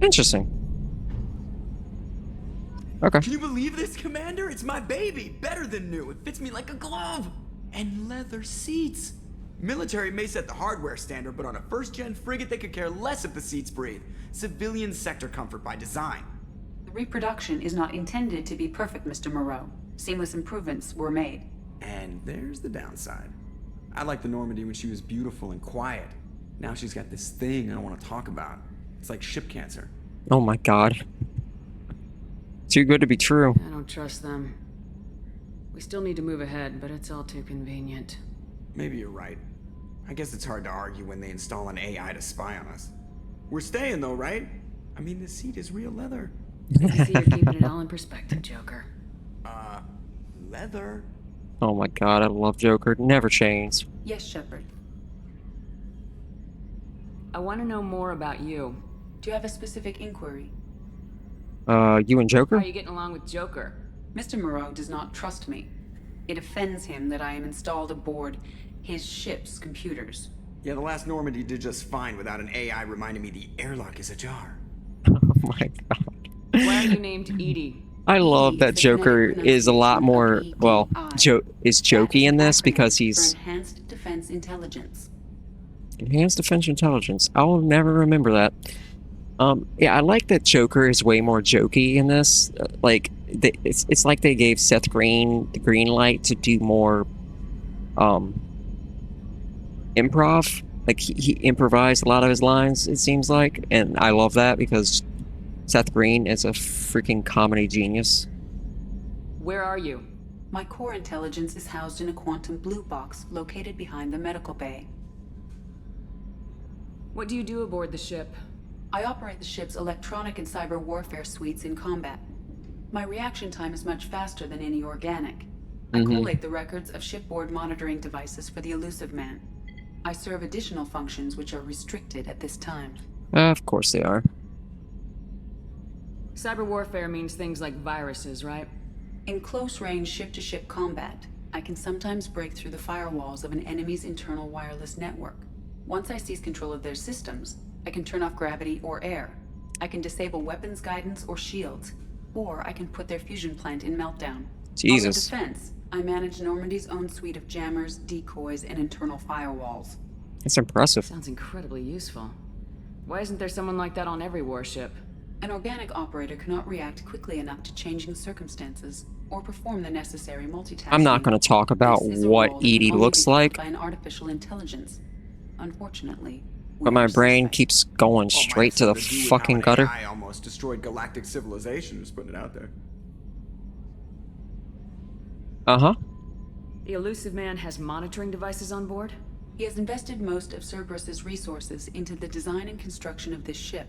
Interesting. Okay. Can you believe this, Commander? It's my baby! Better than new. It fits me like a glove! And leather seats! Military may set the hardware standard, but on a first-gen frigate, they could care less if the seats breathe. Civilian sector comfort by design. The reproduction is not intended to be perfect, Mr. Moreau. Seamless improvements were made. And there's the downside. I liked the Normandy when she was beautiful and quiet. Now she's got this thing I don't want to talk about. It's like ship cancer. Oh my god. Too good to be true. I don't trust them. We still need to move ahead, but it's all too convenient. Maybe you're right. I guess it's hard to argue when they install an AI to spy on us. We're staying though, right? I mean, the seat is real leather. I see you're keeping it all in perspective, Joker. Leather? Oh my god, I love Joker. Never change. Yes, Shepard. I want to know more about you. Do you have a specific inquiry? You and Joker? How are you getting along with Joker? Mr. Moreau does not trust me. It offends him that I am installed aboard his ship's computers. Yeah, the last Normandy did just fine without an AI reminding me the airlock is ajar. Oh my god. Why are you named Edie? I love that Joker is a lot more, well, is jokey in this because he's... For enhanced defense intelligence. Enhanced defense intelligence. I'll never remember that. Yeah, I like that Joker is way more jokey in this. Like, it's like they gave Seth Green the green light to do more, improv. Like, he improvised a lot of his lines, it seems like, and I love that because Seth Green is a freaking comedy genius. Where are you? My core intelligence is housed in a quantum blue box located behind the medical bay. What do you do aboard the ship? I operate the ship's electronic and cyber warfare suites in combat. My reaction time is much faster than any organic. I collate the records of shipboard monitoring devices for the Elusive Man. I serve additional functions which are restricted at this time. Of course they are. Cyber warfare means things like viruses, right? In close-range ship-to-ship combat, I can sometimes break through the firewalls of an enemy's internal wireless network. Once I seize control of their systems, I can turn off gravity or air. I can disable weapons guidance or shields, or I can put their fusion plant in meltdown. Jesus. On the defense, I manage Normandy's own suite of jammers, decoys, and internal firewalls. That's impressive. Sounds incredibly useful. Why isn't there someone like that on every warship? An organic operator cannot react quickly enough to changing circumstances or perform the necessary multitasking. I'm not going to talk about what Edie looks like, by an artificial intelligence. Unfortunately, but my brain keeps going straight to the fucking gutter. AI almost destroyed galactic civilization, just putting it out there. Uh-huh. The Elusive Man has monitoring devices on board? He has invested most of Cerberus's resources into the design and construction of this ship.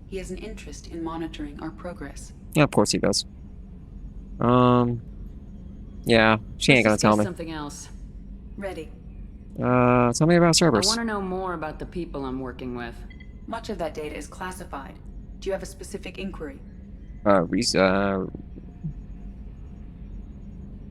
He has an interest in monitoring our progress. Yeah, of course he does. Yeah, she ain't gonna tell me. Something else. Ready. Tell me about Cerberus. I want to know more about the people I'm working with. Much of that data is classified. Do you have a specific inquiry?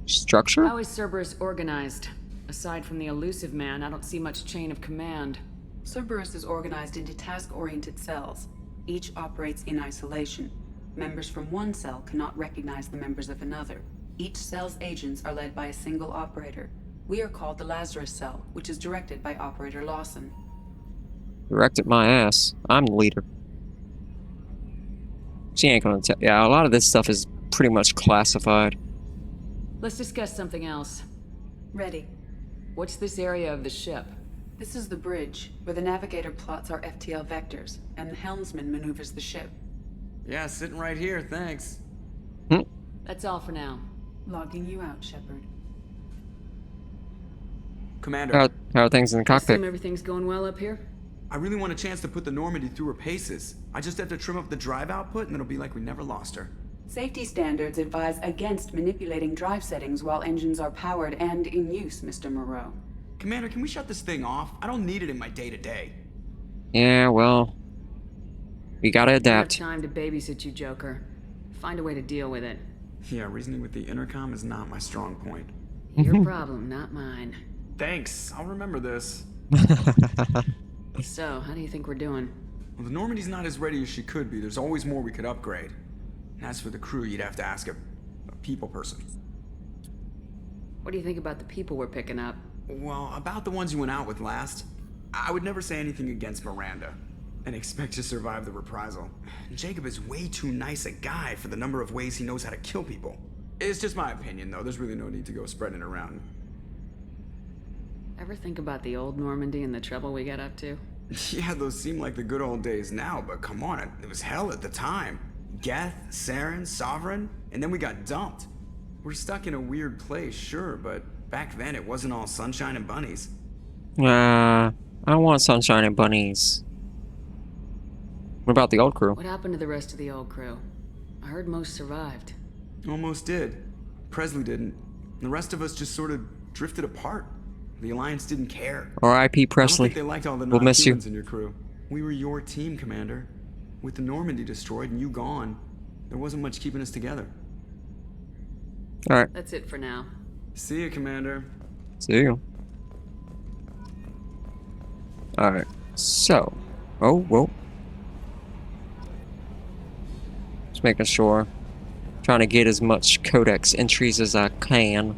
Structure? How is Cerberus organized? Aside from the Elusive Man, I don't see much chain of command. Cerberus is organized into task-oriented cells. Each operates in isolation. Members from one cell cannot recognize the members of another. Each cell's agents are led by a single operator. We are called the Lazarus Cell, which is directed by Operator Lawson. Directed my ass. I'm the leader. She ain't gonna tell. Yeah, a lot of this stuff is pretty much classified. Let's discuss something else. Ready. What's this area of the ship? This is the bridge, where the navigator plots our FTL vectors, and the helmsman maneuvers the ship. Yeah, sitting right here, thanks. That's all for now. Logging you out, Shepard. Commander. How are things in the I cockpit? assume everything's going well up here? I really want a chance to put the Normandy through her paces. I just have to trim up the drive output and it'll be like we never lost her. Safety standards advise against manipulating drive settings while engines are powered and in use, Mr. Moreau. Commander, can we shut this thing off? I don't need it in my day-to-day. Yeah, well, we gotta I don't have adapt. time to babysit you, Joker. Find a way to deal with it. Yeah, reasoning with the intercom is not my strong point. Your problem, not mine. Thanks, I'll remember this. So, how do you think we're doing? Well, the Normandy's not as ready as she could be. There's always more we could upgrade. And as for the crew, you'd have to ask a people person. What do you think about the people we're picking up? Well, about the ones you went out with last, I would never say anything against Miranda and expect to survive the reprisal. Jacob is way too nice a guy for the number of ways he knows how to kill people. It's just my opinion, though. There's really no need to go spreading it around. Ever think about the old Normandy and the trouble we got up to? Yeah, those seem like the good old days now, but come on, it was hell at the time. Geth, Saren, Sovereign, and then we got dumped. We're stuck in a weird place, sure, but back then it wasn't all sunshine and bunnies. I want sunshine and bunnies. What about the old crew? What happened to the rest of the old crew? I heard most survived. Almost did. Presley didn't. The rest of us just sort of drifted apart. The Alliance didn't care. R.I.P. I don't Presley. think they liked all the We'll miss you. non-humans in your crew. We were your team, Commander. With the Normandy destroyed and you gone, there wasn't much keeping us together. Alright. That's it for now. See you, Commander. See you. Alright. So. Oh, whoa. Just making sure. Trying to get as much codex entries as I can.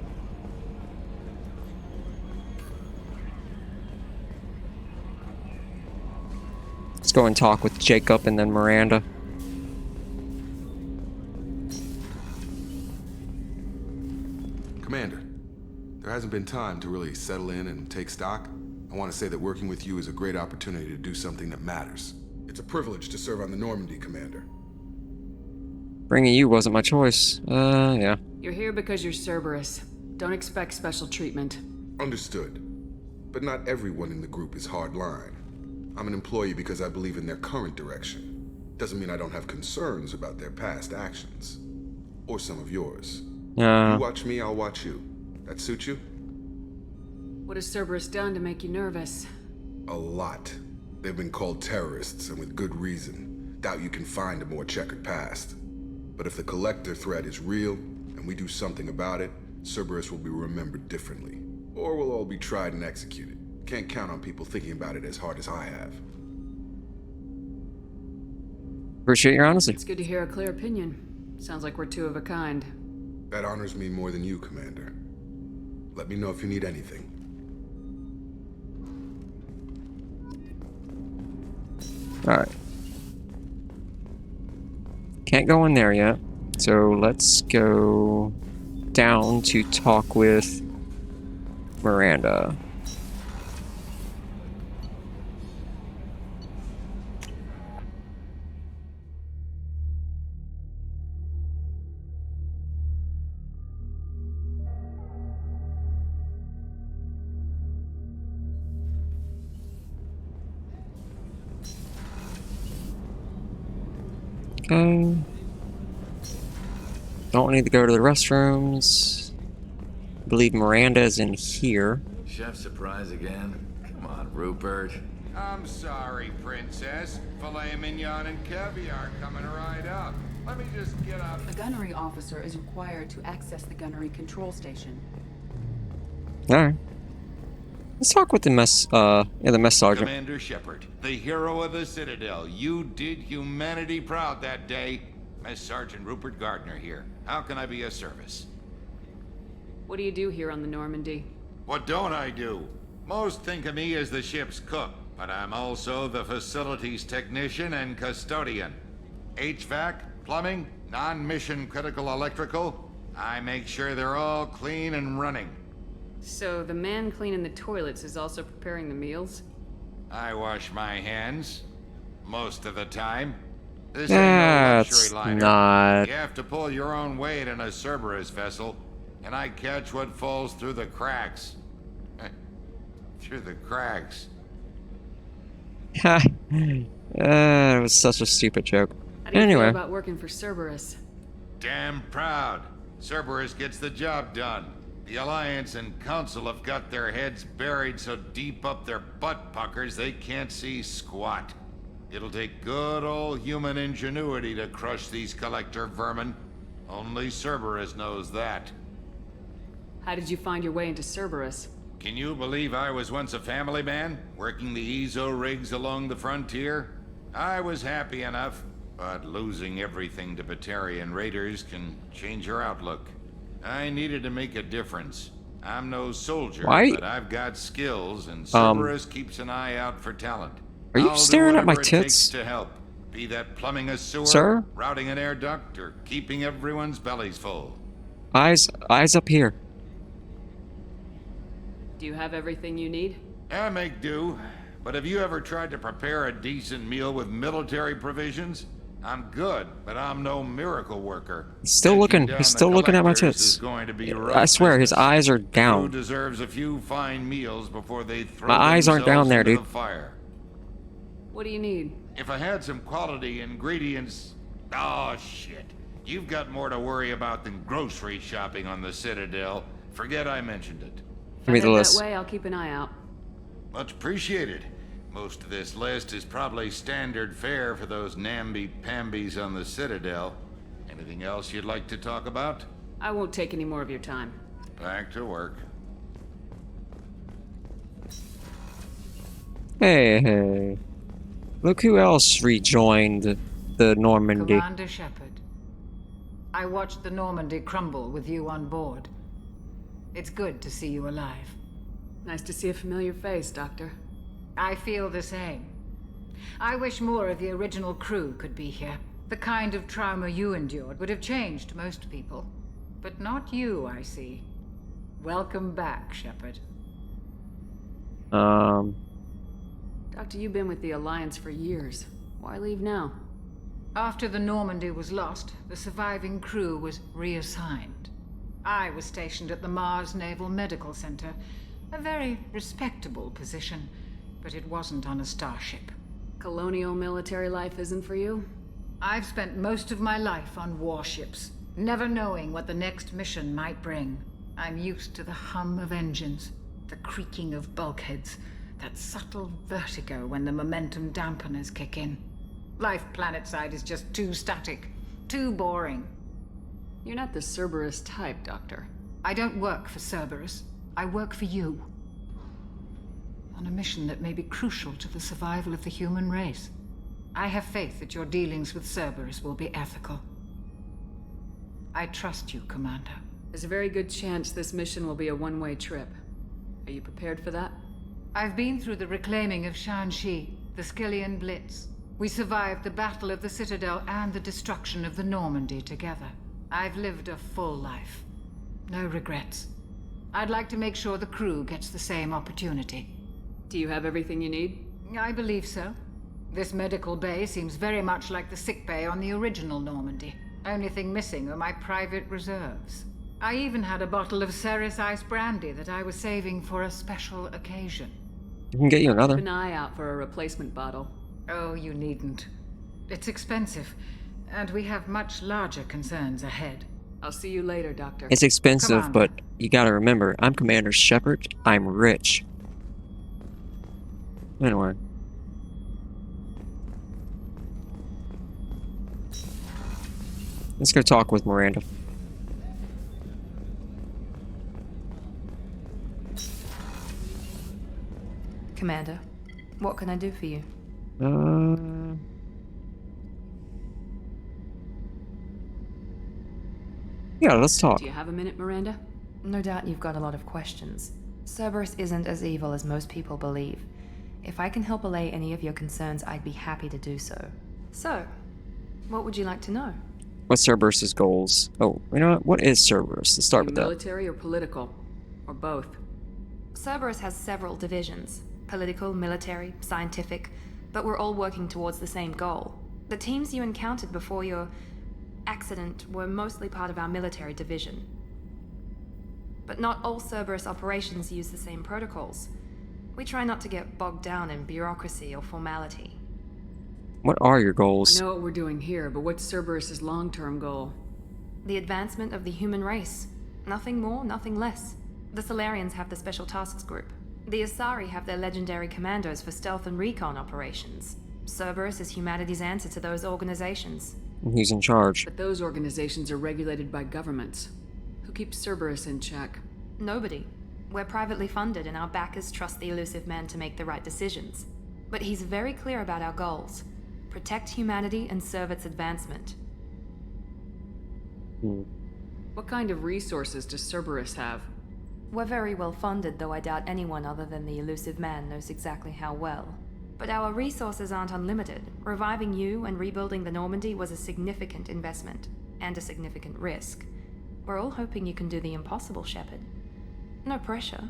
Let's go and talk with Jacob and then Miranda. Commander, there hasn't been time to really settle in and take stock. I want to say that working with you is a great opportunity to do something that matters. It's a privilege to serve on the Normandy, Commander. Bringing you wasn't my choice. Yeah. You're here because you're Cerberus. Don't expect special treatment. Understood. But not everyone in the group is hardline. I'm an employee because I believe in their current direction. Doesn't mean I don't have concerns about their past actions. Or some of yours. You watch me, I'll watch you. That suit you? What has Cerberus done to make you nervous? A lot. They've been called terrorists, and with good reason. Doubt you can find a more checkered past. But if the Collector threat is real, and we do something about it, Cerberus will be remembered differently. Or we'll all be tried and executed. Can't count on people thinking about it as hard as I have. Appreciate your honesty. It's good to hear a clear opinion. Sounds like we're two of a kind. That honors me more than you, Commander. Let me know if you need anything. Alright. Can't go in there yet. So let's go down to talk with Miranda. Okay. Don't need to go to the restrooms. I believe Miranda's in here. Chef surprise again? Come on, Rupert. I'm sorry, Princess. Filet mignon and caviar coming right up. Let me just get up. The gunnery officer is required to access the gunnery control station. Alright. Let's talk with the mess sergeant. Commander Shepard, the hero of the Citadel. You did humanity proud that day. Mess Sergeant Rupert Gardner here. How can I be of service? What do you do here on the Normandy? What don't I do? Most think of me as the ship's cook, but I'm also the facilities technician and custodian. HVAC, plumbing, non-mission critical electrical. I make sure they're all clean and running. So the man cleaning the toilets is also preparing the meals? I wash my hands. Most of the time. This ain't no luxury liner. Not... You have to pull your own weight in a Cerberus vessel, and I catch what falls through the cracks. Through the cracks. It was such a stupid joke. How do you Anyway. feel about working for Cerberus? Damn proud. Cerberus gets the job done. The Alliance and Council have got their heads buried so deep up their butt puckers they can't see squat. It'll take good old human ingenuity to crush these collector vermin. Only Cerberus knows that. How did you find your way into Cerberus? Can you believe I was once a family man, working the Ezo rigs along the frontier? I was happy enough, but losing everything to Batarian raiders can change your outlook. I needed to make a difference. I'm no soldier, but I've got skills, and Cerberus keeps an eye out for talent. Are you staring at my It takes tits? to help. Be that plumbing a sewer, Sir? routing an air duct, or keeping everyone's bellies full. Eyes up here. Do you have everything you need? I make do, but have you ever tried to prepare a decent meal with military provisions? I'm good, but I'm no miracle worker. He's still looking at my tits. I swear, his eyes are Who down. deserves a few fine meals before they throw My eyes aren't down themselves there, into dude. the fire? What do you need? If I had some quality ingredients... Oh, shit. You've got more to worry about than grocery shopping on the Citadel. Forget I mentioned it. Give me the list. That way, I'll keep an eye out. Much appreciated. Most of this list is probably standard fare for those namby-pambies on the Citadel. Anything else you'd like to talk about? I won't take any more of your time. Back to work. Hey. Look who else rejoined the Normandy. Commander Shepard. I watched the Normandy crumble with you on board. It's good to see you alive. Nice to see a familiar face, Doctor. I feel the same. I wish more of the original crew could be here. The kind of trauma you endured would have changed most people. But not you, I see. Welcome back, Shepard. Doctor, you've been with the Alliance for years. Why leave now? After the Normandy was lost, the surviving crew was reassigned. I was stationed at the Mars Naval Medical Center, a very respectable position, but it wasn't on a starship. Colonial military life isn't for you? I've spent most of my life on warships, never knowing what the next mission might bring. I'm used to the hum of engines, the creaking of bulkheads, that subtle vertigo when the momentum dampeners kick in. Life planetside is just too static, too boring. You're not the Cerberus type, Doctor. I don't work for Cerberus. I work for you. On a mission that may be crucial to the survival of the human race. I have faith that your dealings with Cerberus will be ethical. I trust you, Commander. There's a very good chance this mission will be a one-way trip. Are you prepared for that? I've been through the reclaiming of Shanxi, the Skillian Blitz. We survived the Battle of the Citadel and the destruction of the Normandy together. I've lived a full life. No regrets. I'd like to make sure the crew gets the same opportunity. Do you have everything you need? I believe so. This medical bay seems very much like the sick bay on the original Normandy. Only thing missing are my private reserves. I even had a bottle of Ceres Ice brandy that I was saving for a special occasion. You can get you another. Keep an eye out for a replacement bottle. Oh, you needn't. It's expensive, and we have much larger concerns ahead. I'll see you later, Doctor. It's expensive, but you gotta remember, I'm Commander Shepard. I'm rich. Anyway. Let's go talk with Miranda. Commander, what can I do for you? Yeah, let's talk. Do you have a minute, Miranda? No doubt you've got a lot of questions. Cerberus isn't as evil as most people believe. If I can help allay any of your concerns, I'd be happy to do so. So, what would you like to know? What's Cerberus's goals? Oh, you know what? What is Cerberus? Let's start with that. Military or political? Or both? Cerberus has several divisions. Political, military, scientific, but we're all working towards the same goal. The teams you encountered before your accident were mostly part of our military division. But not all Cerberus operations use the same protocols. We try not to get bogged down in bureaucracy or formality. What are your goals? I know what we're doing here, but what's Cerberus's long-term goal? The advancement of the human race. Nothing more, nothing less. The Solarians have the Special Tasks Group. The Asari have their legendary commandos for stealth and recon operations. Cerberus is humanity's answer to those organizations. He's in charge. But those organizations are regulated by governments. Who keeps Cerberus in check? Nobody. We're privately funded and our backers trust the Elusive Man to make the right decisions. But he's very clear about our goals. Protect humanity and serve its advancement. What kind of resources does Cerberus have? We're very well funded, though I doubt anyone other than the Elusive Man knows exactly how well. But our resources aren't unlimited. Reviving you and rebuilding the Normandy was a significant investment, and a significant risk. We're all hoping you can do the impossible, Shepard. No pressure.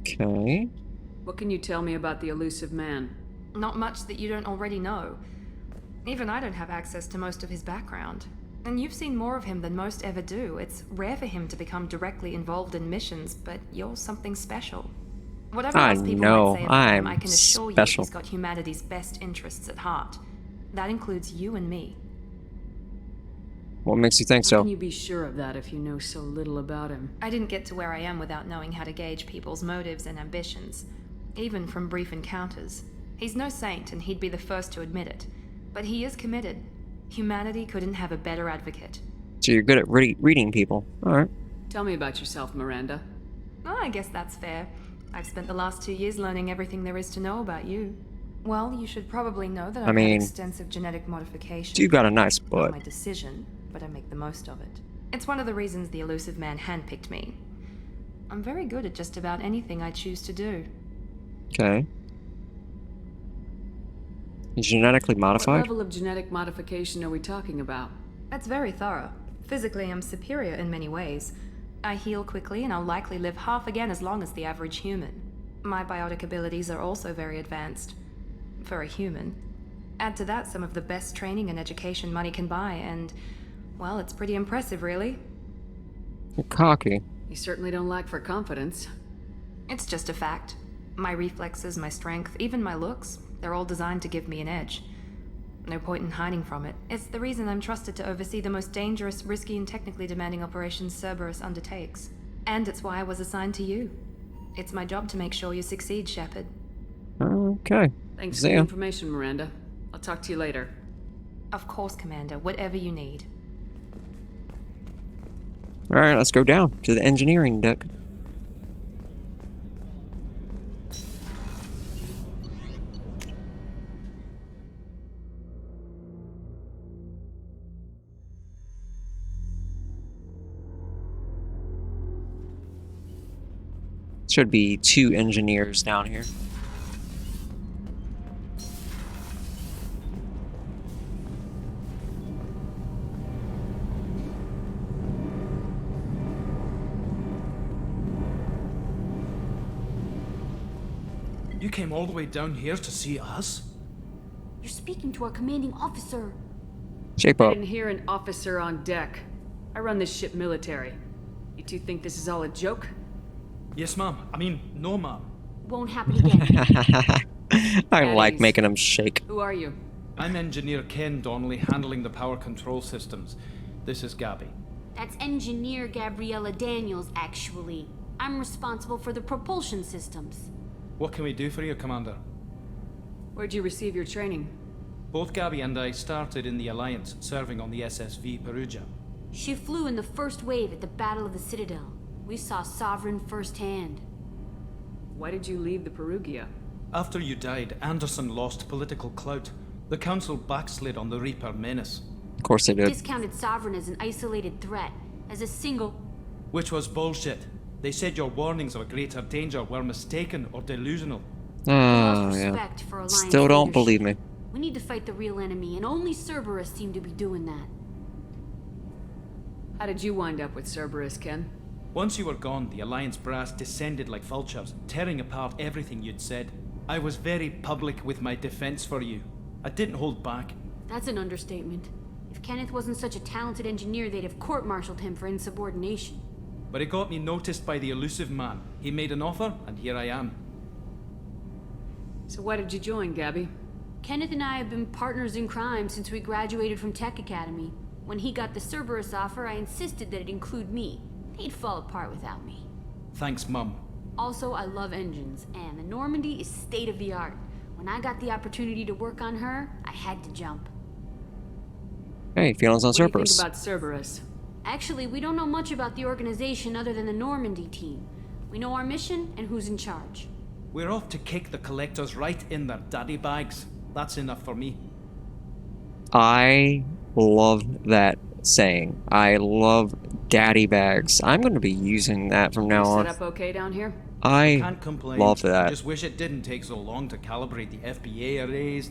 Okay. What can you tell me about the Elusive Man? Not much that you don't already know. Even I don't have access to most of his background. And you've seen more of him than most ever do. It's rare for him to become directly involved in missions, but you're something special. Whatever else people might say about him, I can assure you he's got humanity's best interests at heart. That includes you and me. What makes you think so? How can you be sure of that if you know so little about him? I didn't get to where I am without knowing how to gauge people's motives and ambitions, even from brief encounters. He's no saint, and he'd be the first to admit it. But he is committed. Humanity couldn't have a better advocate. So you're good at reading people. Alright. Tell me about yourself, Miranda. Oh, I guess that's fair. I've spent the last 2 years learning everything there is to know about you. Well, you should probably know that I've had extensive genetic modification. You got a nice butt. Not my decision, but I make the most of it. It's one of the reasons the Elusive Man handpicked me. I'm very good at just about anything I choose to do. Okay. Genetically modified? What level of genetic modification are we talking about? That's very thorough. Physically, I'm superior in many ways. I heal quickly, and I'll likely live half again as long as the average human. My biotic abilities are also very advanced. For a human. Add to that some of the best training and education money can buy, and, well, it's pretty impressive, really. You're cocky. You certainly don't lack for confidence. It's just a fact. My reflexes, my strength, even my looks, they're all designed to give me an edge. No point in hiding from it. It's the reason I'm trusted to oversee the most dangerous, risky, and technically demanding operations Cerberus undertakes. And it's why I was assigned to you. It's my job to make sure you succeed, Shepard. Okay. Thanks for the information, Miranda. I'll talk to you later. Of course, Commander. Whatever you need. Alright, let's go down to the engineering deck. Should be 2 engineers down here. You came all the way down here to see us? You're speaking to our commanding officer. Shape up. I didn't hear an officer on deck. I run this ship military. You two think this is all a joke? Yes, ma'am. I mean, no, ma'am. Won't happen again. I like making them shake. Who are you? I'm Engineer Ken Donnelly, handling the power control systems. This is Gabby. That's Engineer Gabriella Daniels, actually. I'm responsible for the propulsion systems. What can we do for you, Commander? Where'd you receive your training? Both Gabby and I started in the Alliance, serving on the SSV Perugia. She flew in the first wave at the Battle of the Citadel. We saw Sovereign firsthand. Why did you leave the Perugia? After you died, Anderson lost political clout. The Council backslid on the Reaper menace. Of course they did. Discounted Sovereign as an isolated threat, as a single... Which was bullshit. They said your warnings of a greater danger were mistaken or delusional. Oh, yeah. Still don't believe me. We need to fight the real enemy, and only Cerberus seemed to be doing that. How did you wind up with Cerberus, Ken? Once you were gone, the Alliance brass descended like vultures, tearing apart everything you'd said. I was very public with my defense for you. I didn't hold back. That's an understatement. If Kenneth wasn't such a talented engineer, they'd have court-martialed him for insubordination. But it got me noticed by the Elusive Man. He made an offer, and here I am. So why did you join, Gabby? Kenneth and I have been partners in crime since we graduated from Tech Academy. When he got the Cerberus offer, I insisted that it include me. they'd fall apart without me. Thanks, Mum. Also, I love engines, and the Normandy is state-of-the-art. When I got the opportunity to work on her, I had to jump. Hey, feelings on What do you Cerberus. think about Cerberus? Actually, we don't know much about the organization other than the Normandy team. We know our mission and who's in charge. We're off to kick the collectors right in their daddy bags. That's enough for me. I love that saying. I love daddy bags. I'm going to be using that from now on. Set up okay down here? I Can't complain. love that. I just wish it didn't take so long to calibrate the FBA arrays.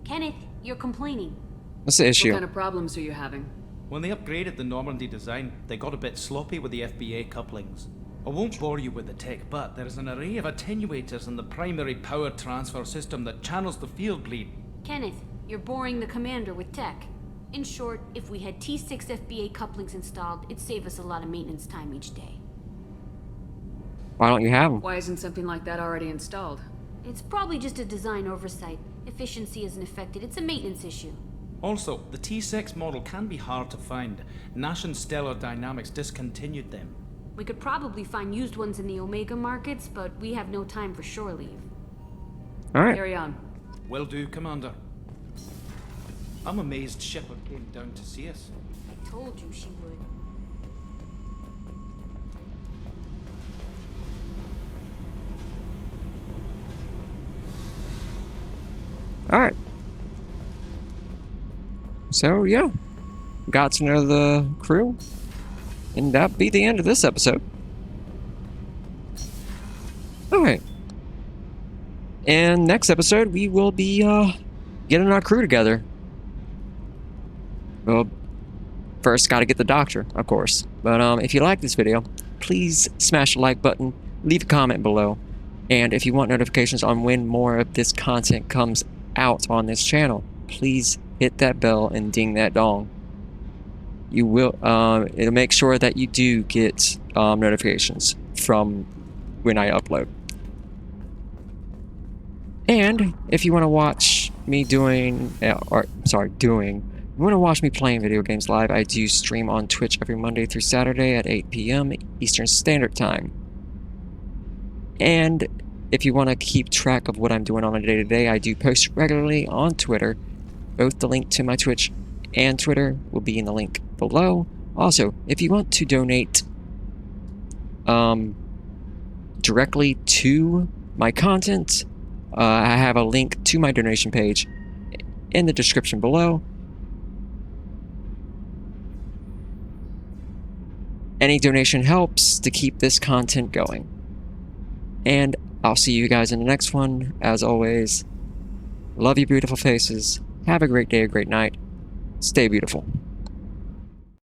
Kenneth, you're complaining. What's the issue? What kind of problems are you having? When they upgraded the Normandy design, they got a bit sloppy with the FBA couplings. I won't bore you with the tech, but there is an array of attenuators in the primary power transfer system that channels the field bleed. Kenneth, you're boring the commander with tech. In short, if we had T6 FBA couplings installed, it'd save us a lot of maintenance time each day. Why don't you have them? Why isn't something like that already installed? It's probably just a design oversight. Efficiency isn't affected, it's a maintenance issue. Also, the T6 model can be hard to find. Nash and Stellar Dynamics discontinued them. We could probably find used ones in the Omega markets, but we have no time for shore leave. Alright. Carry on. Will do, Commander. I'm amazed Shepard came down to see us. I told you she would. Alright. So, yeah. Got to know the crew. And that'd be the end of this episode. Alright. And next episode, we will be, getting our crew together. Well, first gotta get the doctor, of course. But, if you like this video, please smash the like button, leave a comment below. And if you want notifications on when more of this content comes out on this channel, please hit that bell and ding that dong. You will, it'll make sure that you do get notifications from when I upload. And if you want to watch me you want to watch me playing video games live, I do stream on Twitch every Monday through Saturday at 8 p.m. Eastern Standard Time. And if you want to keep track of what I'm doing on a day-to-day, I do post regularly on Twitter. Both the link to my Twitch and Twitter will be in the link below. Also, if you want to donate directly to my content, I have a link to my donation page in the description below. Any donation helps to keep this content going. And I'll see you guys in the next one. As always, love you beautiful faces. Have a great day, a great night. Stay beautiful.